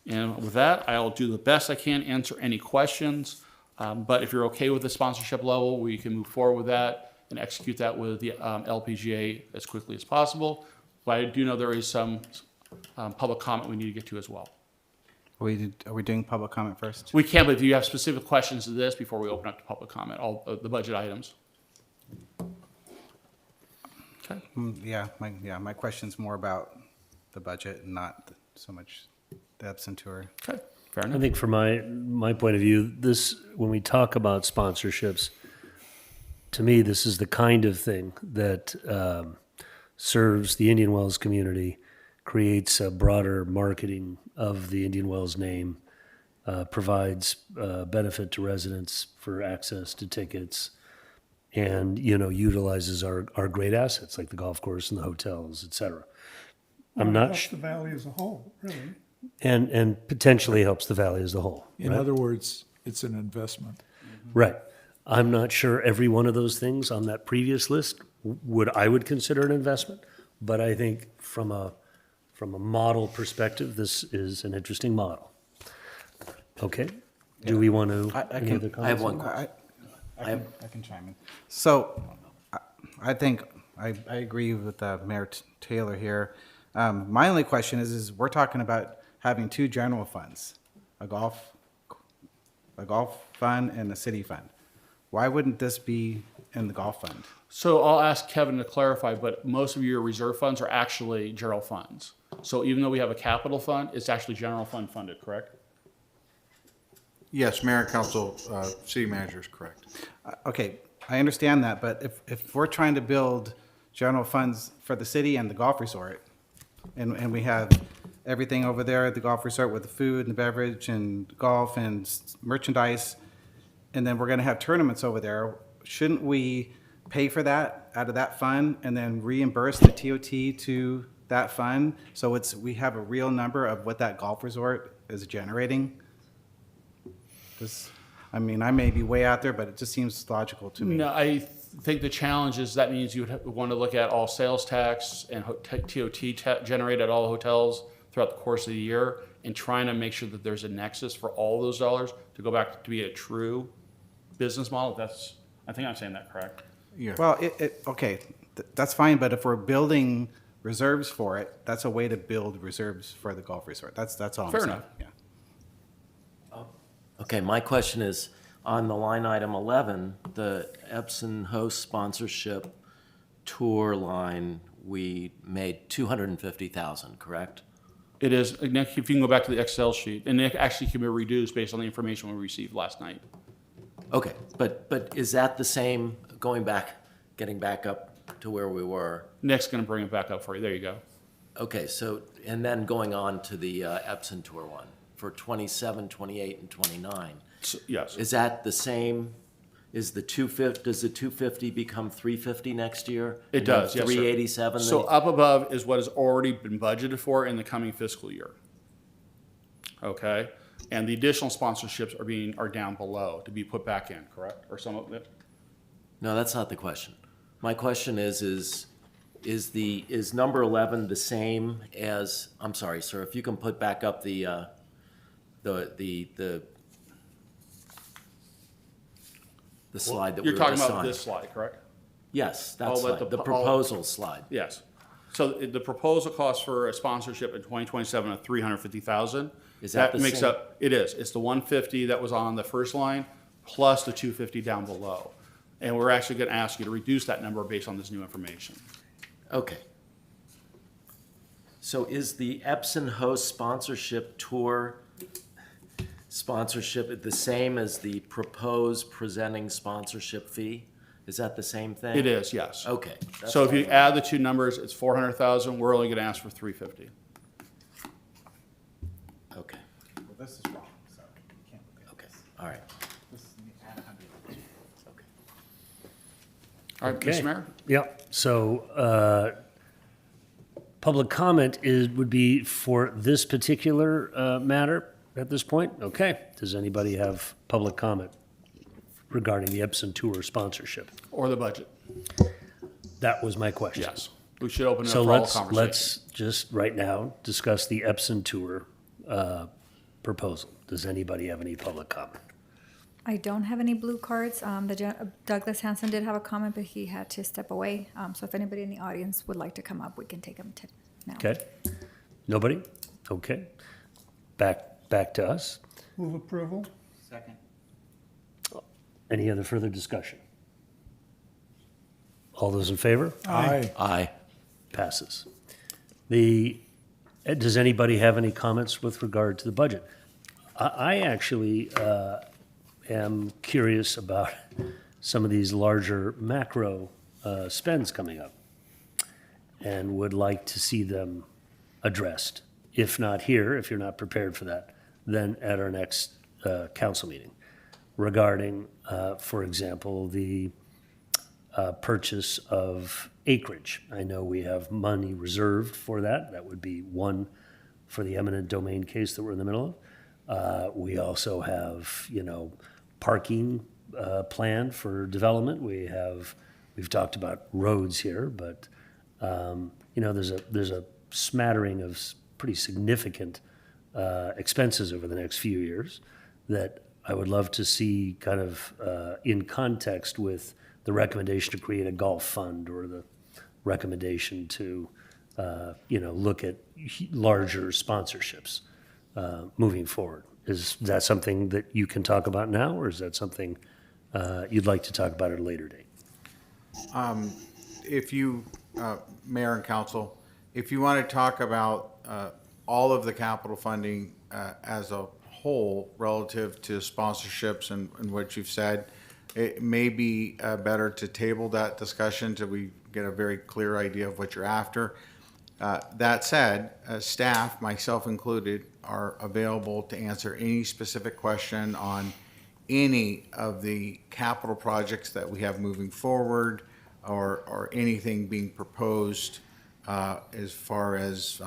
And with that, I'll do the best I can, answer any questions. But if you're okay with the sponsorship level, we can move forward with that and execute that with the LPGA as quickly as possible. But I do know there is some public comment we need to get to as well. Are we doing public comment first? We can, but if you have specific questions to this before we open up to public comment, all the budget items. Okay. My question's more about the budget and not so much the Epson tour. Okay. Fair I enough. think from my point of view, this, when we talk about sponsorships, to me, this is the kind of thing that serves the Indian Wells community, creates a broader marketing of the Indian Wells name, provides benefit to residents for access to tickets, and, utilizes our great assets like the golf course and the hotels, et cetera. I'm not, Helps the valley as a whole, really. and potentially helps the valley as a whole. In right? other words, it's an investment. Right. I'm not sure every one of those things on that previous list I would consider an investment, but I think from a model perspective, this is an interesting model. Okay. Do we want to? any other I have comments? one question. I can chime in. So I think I agree with Mayor Taylor here. My only question is we're talking about having two general funds, a golf fund and a city fund. Why wouldn't this be in the golf fund? So I'll ask Kevin to clarify, but most of your reserve funds are actually general funds. So even though we have a capital fund, it's actually general fund funded, correct? Yes, Mayor and Council, City Manager is correct. Okay, I understand that, but if we're trying to build general funds for the city and the golf resort, and we have everything over there at the golf resort with the food and the beverage and golf and merchandise, and then we're gonna have tournaments over there, shouldn't we pay for that out of that fund and then reimburse the TOT to that fund? So we have a real number of what that golf resort is generating? I may be way out there, but it just seems logical to me. No, I think the challenge is that means you would want to look at all sales tax and TOT generated at all hotels throughout the course of the year and trying to make sure that there's a nexus for all those dollars to go back to be a true business model. I think I'm saying that correct. Yeah. Well, okay, that's fine, but if we're building reserves for it, that's a way to build reserves for the golf resort. That's all I'm Fair saying. enough. Yeah. Okay, my question is, on the line item 11, the Epson host sponsorship tour line, we made 250,000, correct? It is, Nick, if you can go back to the Excel sheet, and it actually can be reduced based on the information we received last night. Okay, but is that the same, getting back up to where we were? Nick's going to bring it back up for you. There you go. Okay, so, and then going on to the Epson tour one for 27, 28, and 29. So, yes. Is that the same? Does the 250 become 350 next year? It does, yes, sir. 387? So up above is what has already been budgeted for in the coming fiscal year. Okay? And the additional sponsorships are down below to be put back in, correct? Or some of it? No, that's not the question. My question is number 11 the same as, I'm sorry, sir, if you can put back up the slide that we You're were talking assigned. about this slide, correct? Yes, that All but slide, the- the proposal slide. Yes. So the proposal cost for a sponsorship in 2027 of 350,000. Is that the makes same? up? It is. It's the 150 that was on the first line plus the 250 down below, and we're actually going to ask you to reduce that number based on this new information. Okay. So is the Epson host sponsorship tour sponsorship the same as the proposed presenting sponsorship fee? Is that the same thing? It is, yes. Okay. that's So if all. you add the two numbers, it's 400,000. We're only going to ask for 350. Okay, Well, this is wrong, so you can't look at okay, all right. this. Add 100. Okay. All right, Okay. Mr. Mayor? Yeah, so public comment would be for this particular matter at this point? Okay. Does anybody have public comment regarding the Epson Tour sponsorship? Or the budget? That was my question. Yes. We should open it So up for all let's conversation. just right now discuss the Epson Tour proposal? Does anybody have any public comment? I don't have any blue cards. Douglas Hanson did have a comment, but he had to step away. So if anybody in the audience would like to come up, we can take them now. Okay? Nobody? Okay. Back to us. Move approval? Second. Any other further discussion? All those in favor? Aye. Aye. Passes. Does anybody have any comments with regard to the budget? I actually am curious about some of these larger macro spends coming up and would like to see them addressed. If not here, if you're not prepared for that, then at our next council meeting regarding, for example, the purchase of acreage. I know we have money reserved for that. That would be one for the eminent domain case that we're in the middle of. We also have, parking planned for development. We've talked about roads here, but there's a smattering of pretty significant expenses over the next few years that I would love to see kind of in context with the recommendation to create a golf fund or the recommendation to, look at larger sponsorships moving forward. Is that something that you can talk about now, or is that something you'd like to talk about at a later date? If you, Mayor and Council, if you want to talk about all of the capital funding as a whole relative to sponsorships and what you've said, it may be better to table that discussion till we get a very clear idea of what you're after. That said, staff, myself included, are available to answer any specific question on any of the capital projects that we have moving forward or anything being proposed as far as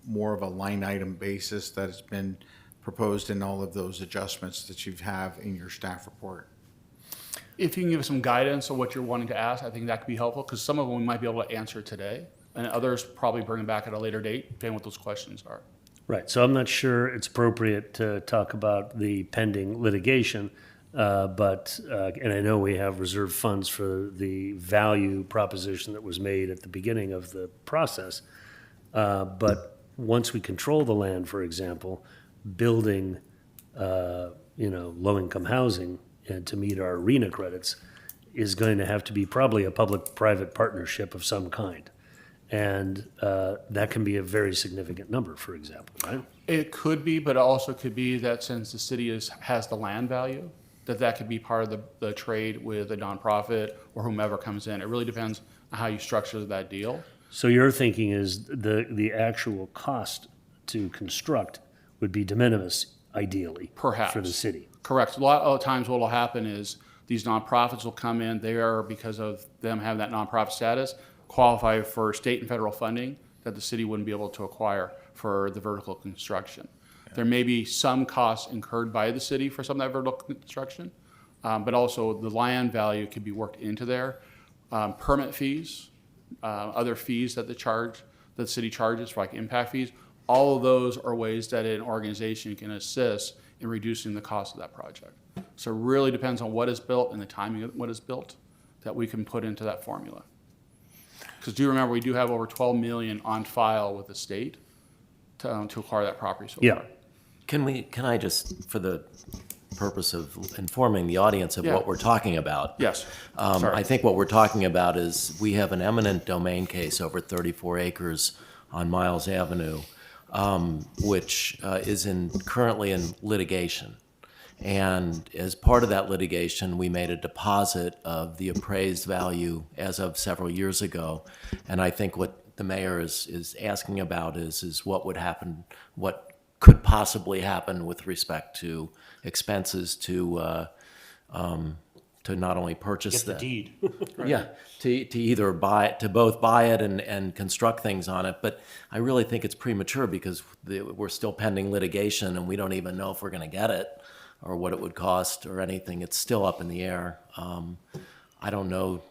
more of a line item basis that has been proposed in all of those adjustments that you have in your staff report. If you can give us some guidance on what you're wanting to ask, I think that could be helpful, because some of them we might be able to answer today, and others probably bring them back at a later date, depending on what those questions are. Right, so I'm not sure it's appropriate to talk about the pending litigation, but I know we have reserved funds for the value proposition that was made at the beginning of the process. But once we control the land, for example, building, low-income housing and to meet our arena credits is going to have to be probably a public-private partnership of some kind. And that can be a very significant number, for example, right? It could be, but it also could be that since the city has the land value, that could be part of the trade with a nonprofit or whomever comes in. It really depends on how you structure that deal. So your thinking is the actual cost to construct would be de minimis, ideally, Perhaps. for the city. Correct. A lot of times what will happen is these nonprofits will come in, they are, because of them having that nonprofit status, qualify for state and federal funding that the city wouldn't be able to acquire for the vertical construction. Yeah. There may be some costs incurred by the city for some of that vertical construction, but also the land value could be worked into there. Permit fees, other fees that the city charges for like impact fees, all of those are ways that an organization can assist in reducing the cost of that project. So it really depends on what is built and the timing of what is built that we can put into that formula. Because do remember, we do have over 12 million on file with the state to acquire that property so Yeah. far. Can I just, for the purpose of informing the audience of Yeah. what we're talking about? Yes. Sorry. I think what we're talking about is we have an eminent domain case over 34 acres on Miles Avenue, which is currently in litigation. And as part of that litigation, we made a deposit of the appraised value as of several years ago. And I think what the mayor is asking about is what would happen, what could possibly happen with respect to expenses to not only purchase Get the deed. yeah, to either both buy it and construct things on it. But I really think it's premature because we're still pending litigation and we don't even know if we're going to get it or what it would cost or anything. It's still up in the air. I don't know,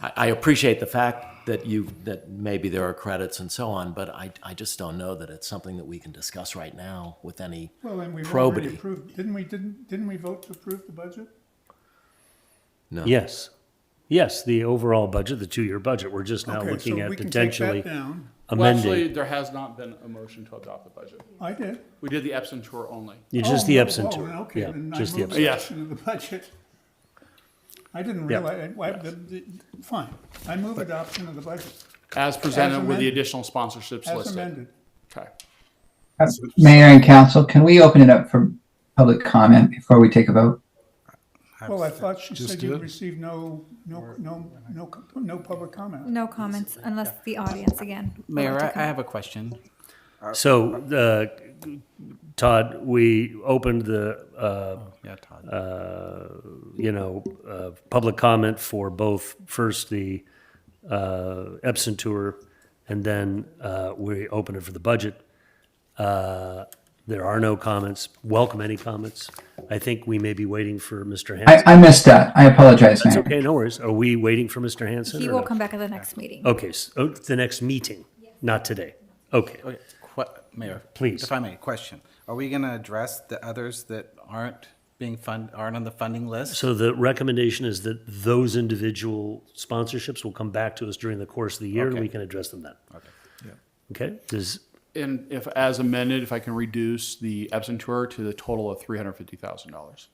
I appreciate the fact that that maybe there are credits and so on, but I just don't know that it's something that we can discuss right now with any Well, and we've already probity. approved, didn't we vote to approve the budget? No. Yes. Yes, the overall budget, the 2-year budget, we're just now Okay, looking so at we can take potentially that down. Well, actually, amending. there has not been a motion to adopt the budget. I did. We did the Epson tour only. It's just Oh, the no, Epson oh, tour. Okay, Yeah, then I just the moved Epson. Yes. adoption of the budget. I didn't Yeah. realize, fine. I move adoption of the budget As presented with the amended. additional sponsorships as listed. amended. Okay. Mayor and council, can we open it up for public comment before we take a vote? Well, I thought she Just said you did. received no public comment. No comments unless the audience again. would Mayor, like to I comment. have a question. So, Todd, we opened the, Yeah, Todd. public comment for both, first the Epson tour, and then we opened it for the budget. There are no comments. Welcome any comments. I think we may be waiting for Mr. Hanson. I missed that. I apologize, That's Mayor. okay, no worries. Are we waiting for Mr. Hanson? He or will no? come back at the next meeting. Okay, the next meeting, not today. Okay, Okay, Mayor. Please. If I may, question. Are we going to address the others that aren't on the funding list? so the recommendation is that those individual sponsorships will come back to us during the course of the year, and Okay. we can address them then. Okay. Okay, And if, as amended, if I can reduce the Epson tour to the total of $350,000.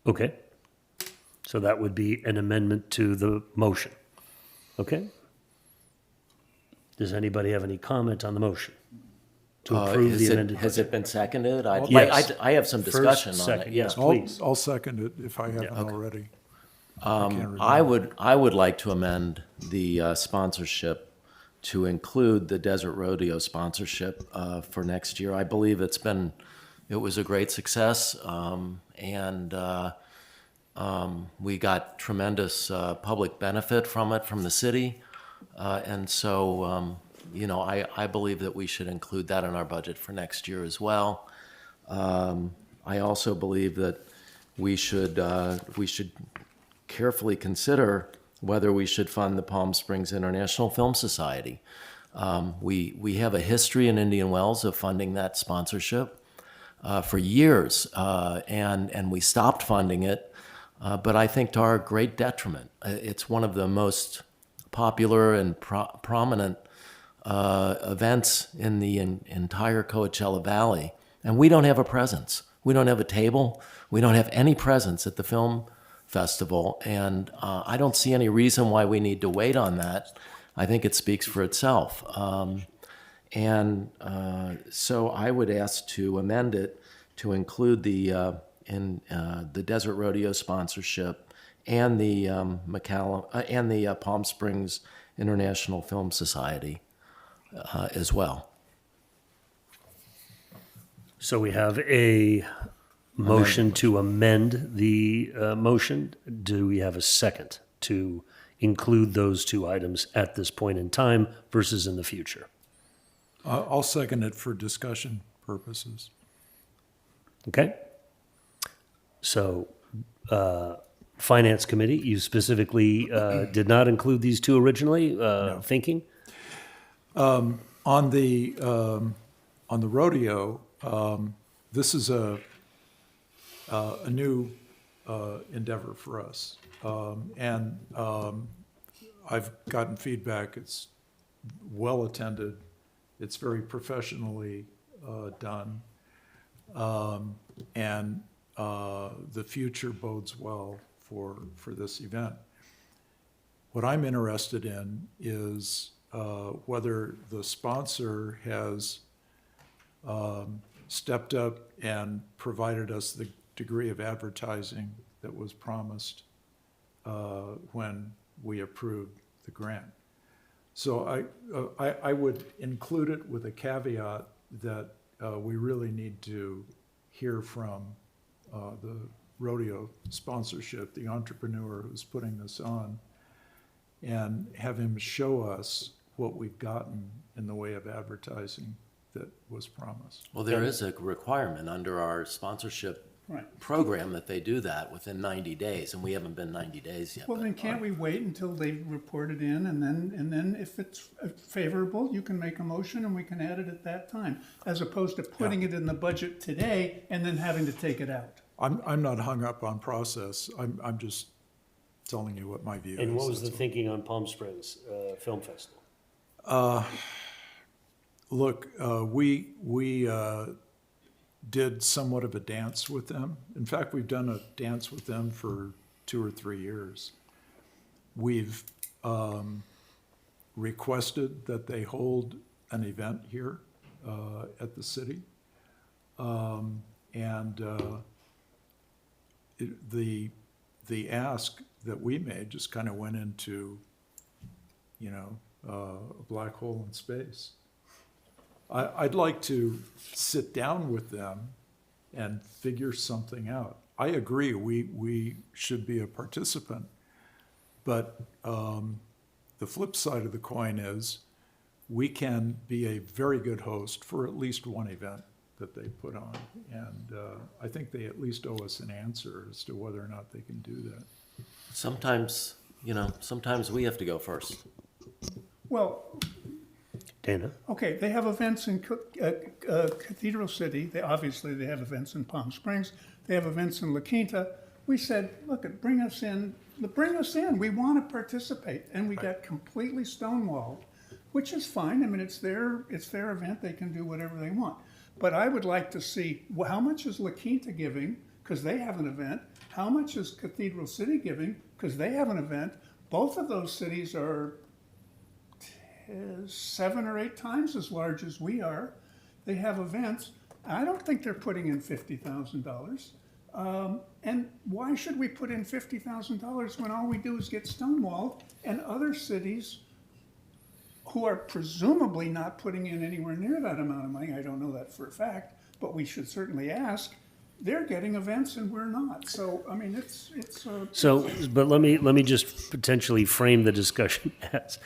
okay. So that would be an amendment to the motion. Okay? Does anybody have any comment on the motion? To approve the amended Has budget? it been seconded? Yes. I have some First, discussion on it, second, yeah. yes, please. I'll second it if I haven't already. I can't I remember. would like to amend the sponsorship to include the Desert Rodeo sponsorship for next year. I believe it was a great success, and we got tremendous public benefit from it from the city, and so I believe that we should include that in our budget for next year as well. I also believe that we should carefully consider whether we should fund the Palm Springs International Film Society. We have a history in Indian Wells of funding that sponsorship for years, and we stopped funding it, but I think to our great detriment. It's one of the most popular and prominent events in the entire Coachella Valley, and we don't have a presence. We don't have a table. We don't have any presence at the film festival, and I don't see any reason why we need to wait on that. I think it speaks for itself. So I would ask to amend it to include the Desert Rodeo sponsorship and the Palm Springs International Film Society as well. So we have a motion to amend the motion. Do we have a second to include those two items at this point in time versus in the future? I'll second it for discussion purposes. Okay? So, Finance Committee, you specifically did not include these two originally, thinking? On the rodeo, this is a new endeavor for us. And I've gotten feedback, it's well attended, it's very professionally done, and the future bodes well for this event. What I'm interested in is whether the sponsor has stepped up and provided us the degree of advertising that was promised when we approved the grant. So I would include it with a caveat that we really need to hear from the rodeo sponsorship, the entrepreneur who's putting this on, and have him show us what we've gotten in the way of advertising that was promised. Well, there is a requirement under our sponsorship Right. program that they do that within 90 days, and we haven't been 90 days yet. Well, but- then can't we wait until they report it in, and then if it's favorable, you can make a motion and we can add it at that time, as opposed to putting it in the budget today and then having to take it out. I'm not hung up on process. I'm just telling you what my view is. And what was the that's all. thinking on Palm Springs Film Festival? Look, we did somewhat of a dance with them. In fact, we've done a dance with them for 2 or 3 years. We've requested that they hold an event here at the city. The ask that we made just kind of went into, a black hole in space. I'd like to sit down with them and figure something out. I agree, we should be a participant, but the flip side of the coin is we can be a very good host for at least one event that they put on. And I think they at least owe us an answer as to whether or not they can do that. Sometimes, sometimes we have to go first. Well, Dana? okay, they have events in Cathedral City. They obviously have events in Palm Springs. They have events in La Quinta. We said, look, bring us in. We want to participate, and we got completely stonewalled, which is fine. I mean, it's their event. They can do whatever they want. But I would like to see how much is La Quinta giving, because they have an event. How much is Cathedral City giving, because they have an event. Both of those cities are 7 or 8 times as large as we are. They have events. I don't think they're putting in $50,000. And why should we put in $50,000 when all we do is get stonewalled, and other cities who are presumably not putting in anywhere near that amount of money, I don't know that for a fact, but we should certainly ask, they're getting events and we're not. So, I mean, So, but let me just potentially frame the discussion as,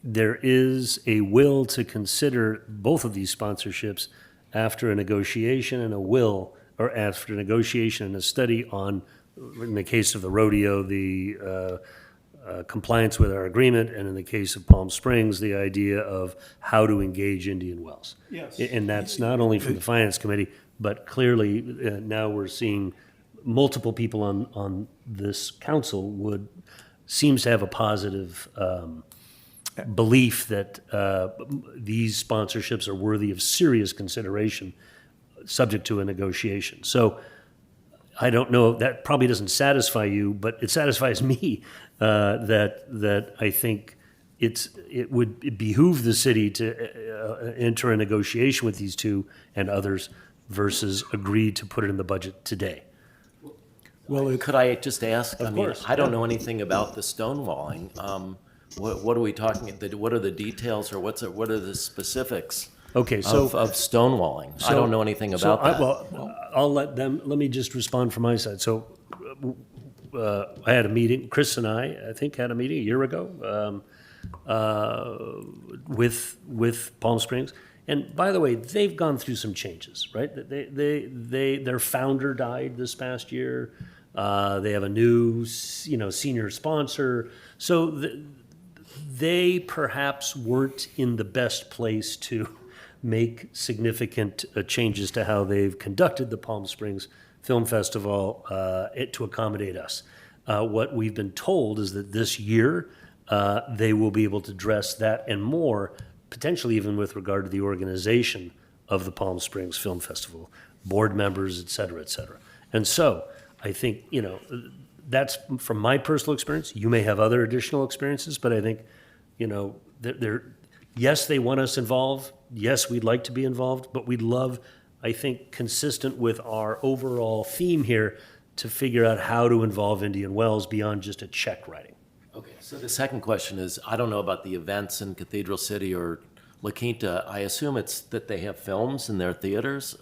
there is a will to consider both of these sponsorships after a negotiation and a will, or after a negotiation and a study on, in the case of the rodeo, the compliance with our agreement, and in the case of Palm Springs, the idea of how to engage Indian Wells. Yes. And that's not only from the Finance Committee, but clearly now we're seeing multiple people on this council seems to have a positive belief that these sponsorships are worthy of serious consideration, subject to a negotiation. So I don't know, that probably doesn't satisfy you, but it satisfies me that I think it would behoove the city to enter a negotiation with these two and others versus agree to put it in the budget today. Well, could I just ask? Of course, I don't know anything about the stonewalling. What are we talking? What are the details, or what are the specifics? Okay, so of stonewalling. I don't know anything about that. I'll let me just respond from my side. So I had a meeting, Chris and I think, had a meeting a year ago with Palm Springs. And by the way, they've gone through some changes, right? Their founder died this past year. They have a new, senior sponsor. So they perhaps weren't in the best place to make significant changes to how they've conducted the Palm Springs Film Festival to accommodate us. What we've been told is that this year they will be able to address that and more, potentially even with regard to the organization of the Palm Springs Film Festival, board members, et cetera, et cetera. And so I think, that's from my personal experience. You may have other additional experiences, but I think, yes, they want us involved. Yes, we'd like to be involved, but we'd love, I think, consistent with our overall theme here, to figure out how to involve Indian Wells beyond just a check writing. Okay, so the second question is, I don't know about the events in Cathedral City or La Quinta. I assume it's that they have films in their theaters.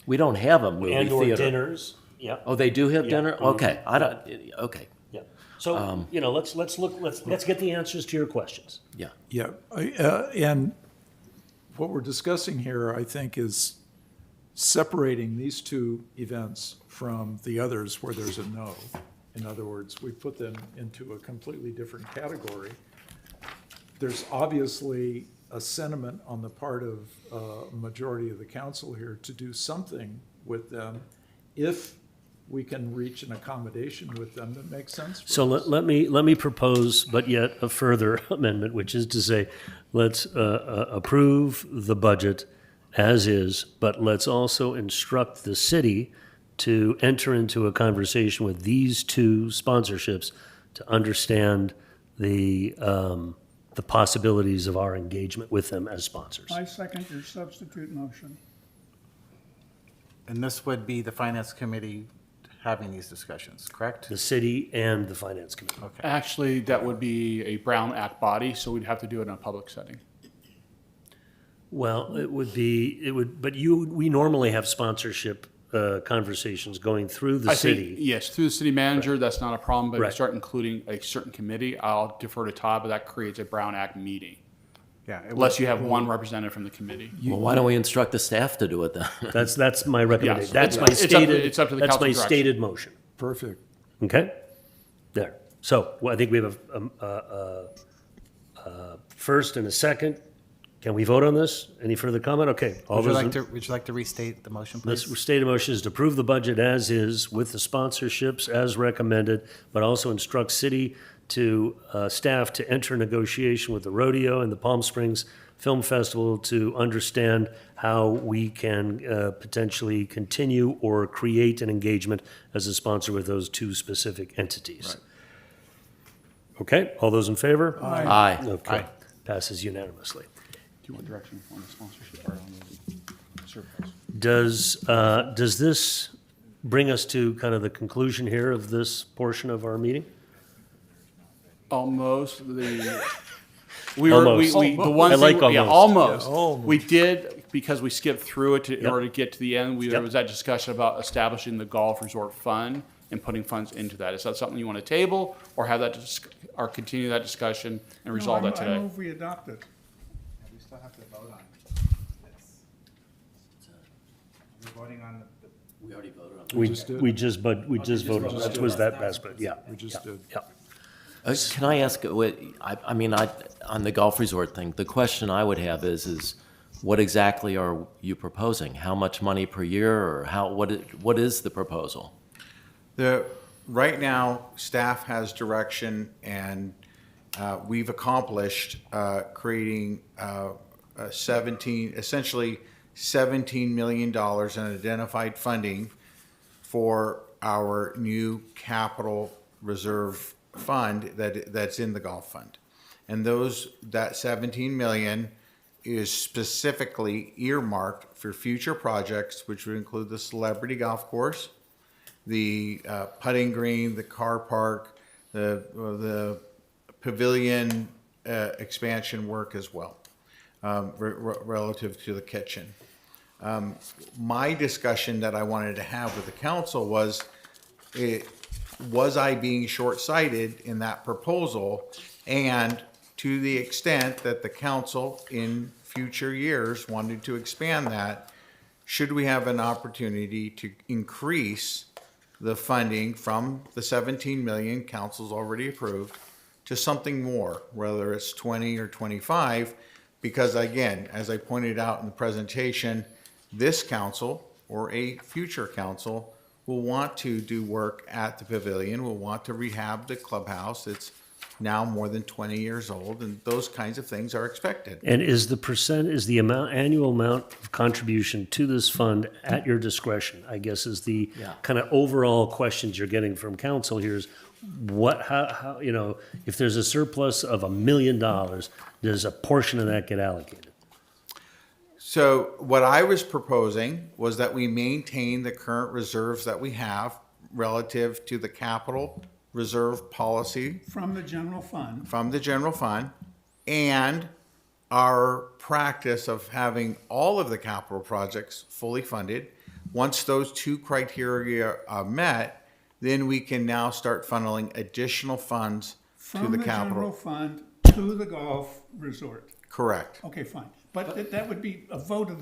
We don't have a movie And/or theater. dinners, yeah. Oh, they do have Yeah. dinner? Okay, okay, Yeah. So, let's get the answers to your questions. yeah. Yeah, and what we're discussing here, I think, is separating these two events from the others where there's a no. In other words, we put them into a completely different category. There's obviously a sentiment on the part of a majority of the council here to do something with them if we can reach an accommodation with them that makes sense for So us. let me propose, but yet a further amendment, which is to say, let's approve the budget as is, but let's also instruct the city to enter into a conversation with these two sponsorships to understand the possibilities of our engagement with them as sponsors. I second your substitute motion. And this would be the finance committee having these discussions, correct? The city and the finance committee. Okay. Actually, that would be a Brown Act body, so we'd have to do it in a public setting. Well, it would, but we normally have sponsorship conversations going through the I think, city. yes, through the city manager, that's not a problem, but if Right. you start including a certain committee, I'll defer to Todd, but that creates a Brown Act meeting. Yeah. it Unless would- you have one representative from the committee. Well, why don't we instruct the staff to do it then? That's my recommendation. Yes, That's my it's up to- stated, it's up to the that's my council's direction. stated motion. Perfect. Okay? There. So, well, I think we have a first and a second. Can we vote on this? Any further comment? Okay. All Would you those like in- to, would you like to restate the motion, This please? stated motion is to approve the budget as is with the sponsorships as recommended, but also instruct city to staff to enter negotiation with the rodeo and the Palm Springs Film Festival to understand how we can potentially continue or create an engagement as a sponsor with those two specific entities. Okay, all those in favor? Aye. Okay, Aye. passes unanimously. Do you want direction on the sponsorship or on the surplus? Does this bring us to kind of the conclusion here of this portion of our meeting? Almost the. We were, Almost. the one I thing, like yeah, almost. almost. Yeah, almost. We did, because we skipped through it in Yep. order to get to the end, there Yep. was that discussion about establishing the golf resort fund and putting funds into that. Is that something you want to table or have that, or continue that discussion and resolve that I today? move we adopt it. We still have to vote on it. We're voting on the. We already voted on We just did. we just voted, that was that best, but yeah. We just did. Yeah. Can I ask, I mean, on the golf resort thing, the question I would have is what exactly are you proposing? How much money per year, or what is the proposal? Right now, staff has direction, and we've accomplished creating essentially $17 million in identified funding for our new capital reserve fund that's in the golf fund. And that 17 million is specifically earmarked for future projects, which would include the celebrity golf course, the putting green, the car park, the pavilion expansion work as well, relative to the kitchen. My discussion that I wanted to have with the council was I being short-sighted in that proposal? And to the extent that the council in future years wanted to expand that, should we have an opportunity to increase the funding from the 17 million council's already approved to something more, whether it's 20 or 25? Because again, as I pointed out in the presentation, this council or a future council will want to do work at the pavilion, will want to rehab the clubhouse. It's now more than 20 years old, and those kinds of things are expected. And is the annual amount of contribution to this fund at your discretion? I guess is the kind of overall questions you're getting from council here is how, if there's a surplus of $1 million, does a portion of that get allocated? So what I was proposing was that we maintain the current reserves that we have relative to the capital reserve policy From the general fund. from the general fund, and our practice of having all of the capital projects fully funded. Once those two criteria are met, then we can now start funneling additional funds to From the the general capital. fund to the golf resort. Correct. Okay, fine. But that would be a vote of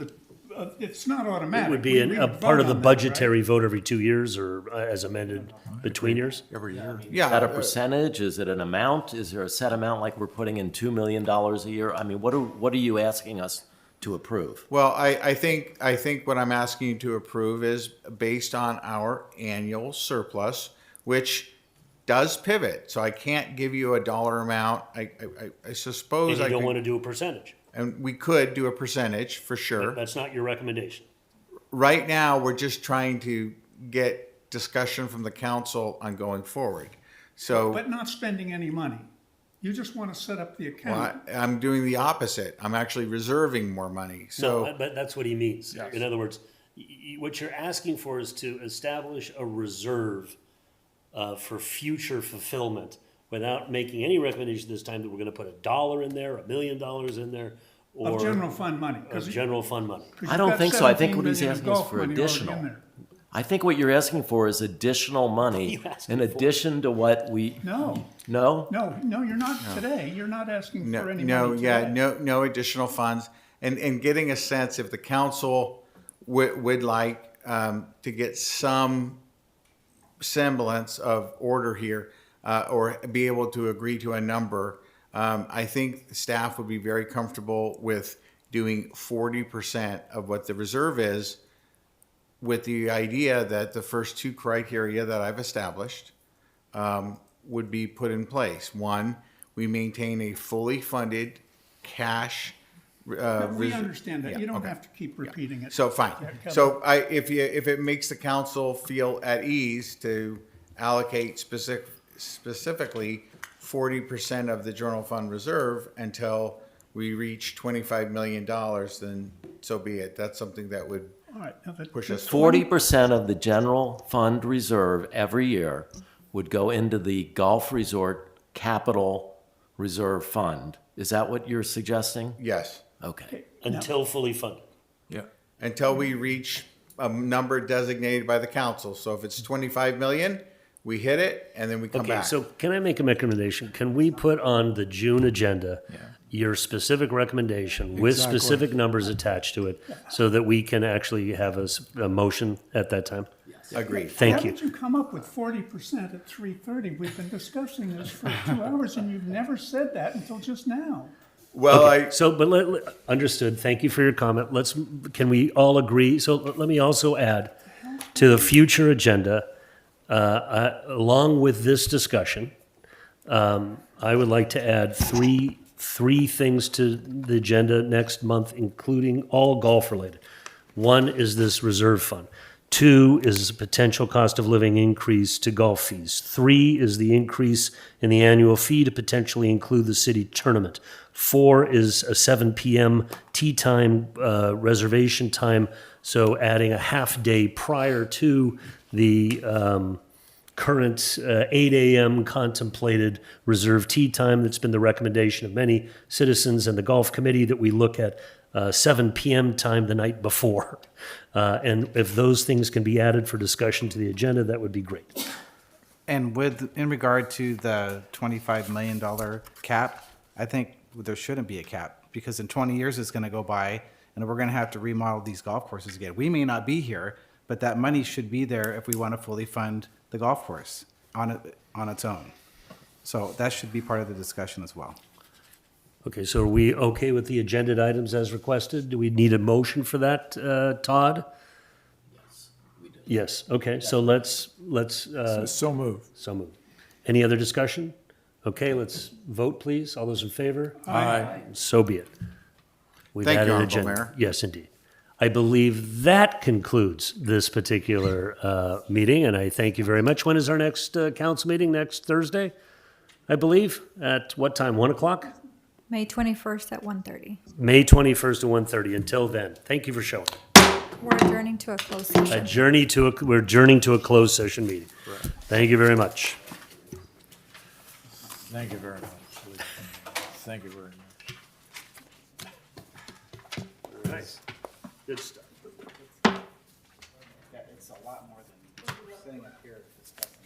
it's not automatic. It would be We a vote part of the on that, right? budgetary vote every 2 years or as amended between years? Every year. Is Yeah, that a percentage? Is it an amount? Is there a set amount like we're putting in $2 million a year? I mean, what are you asking us to approve? Well, I think what I'm asking you to approve is based on our annual surplus, which does pivot. So I can't give you a dollar amount. I suppose And I you don't could, want to do a percentage. and we could do a percentage for sure. That's not your recommendation. Right now, we're just trying to get discussion from the council on going forward. So But not spending any money. You just want to set up the account. I'm doing the opposite. I'm actually reserving more money. So No, but that's what he means. In other words, what you're asking for is to establish a reserve for future fulfillment without making any recommendation this time that we're going to put $1 in there, $1 million in there, or Of general fund money. of general fund money. I don't think so. I think what he's asking is for additional. additional. I think what you're asking for is additional money You asking in for? addition to what we, No, no? no, you're not today. You're not asking for no, any no, money yeah, today. no additional funds. And getting a sense if the council would like to get some semblance of order here or be able to agree to a number. I think staff would be very comfortable with doing 40% of what the reserve is, with the idea that the first two criteria that I've established would be put in place. One, we maintain a fully funded cash. No, we understand that. You don't okay. have to keep repeating it. So fine. Yeah, Kevin. So if it makes the council feel at ease to allocate specifically 40% of the general fund reserve until we reach $25 million, then so be it. That's something that would All right. Now that- push us. 40% of the general fund reserve every year would go into the golf resort capital reserve fund. Is that what you're suggesting? Yes, Okay. Until fully funded. Yeah. until we reach a number designated by the council. So if it's 25 million, we hit it and then we come Okay, back. so can I make a recommendation? Can we put on the June agenda your specific recommendation with Exactly. specific numbers attached to it so that we can actually have a motion at that time? Agreed. Thank How you. did you come up with 40% at 3:30? We've been discussing this for 2 hours and you've never said that until just now. Well, Okay, so, but understood. Thank you for your comment. Can we all agree? So let me also add to the future agenda, along with this discussion, I would like to add three things to the agenda next month, including all golf related. One is this reserve fund. 2 is a potential cost of living increase to golf fees. 3 is the increase in the annual fee to potentially include the city tournament. 4 is a 7 p.m. tee time reservation time, so adding a half day prior to the current 8 a.m. contemplated reserve tee time. That's been the recommendation of many citizens and the golf committee that we look at 7 p.m. time the night before. And if those things can be added for discussion to the agenda, that would be great. And in regard to the $25 million cap, I think there shouldn't be a cap because in 20 years it's going to go by and we're going to have to remodel these golf courses again. We may not be here, but that money should be there if we want to fully fund the golf course on its own. So that should be part of the discussion as well. Okay, so are we okay with the agenda items as requested? Do we need a motion for that, Todd? Yes, okay, so let's, So move. so move. Any other discussion? Okay, let's vote, please. All those in favor? Aye. So be it. We've Thank had you, an Honorable agenda. Mayor. Yes, indeed. I believe that concludes this particular meeting, and I thank you very much. When is our next council meeting? Next Thursday, I believe? At what time? 1 o'clock? May 21st at 1:30. May 21st at 1:30. Until then, thank you for showing. We're adjourning to a closed session. We're adjourning to a closed session meeting. Thank you very much. Thank you very much. Thank you very much. Good stuff. Yeah, it's a lot more than sitting up here discussing.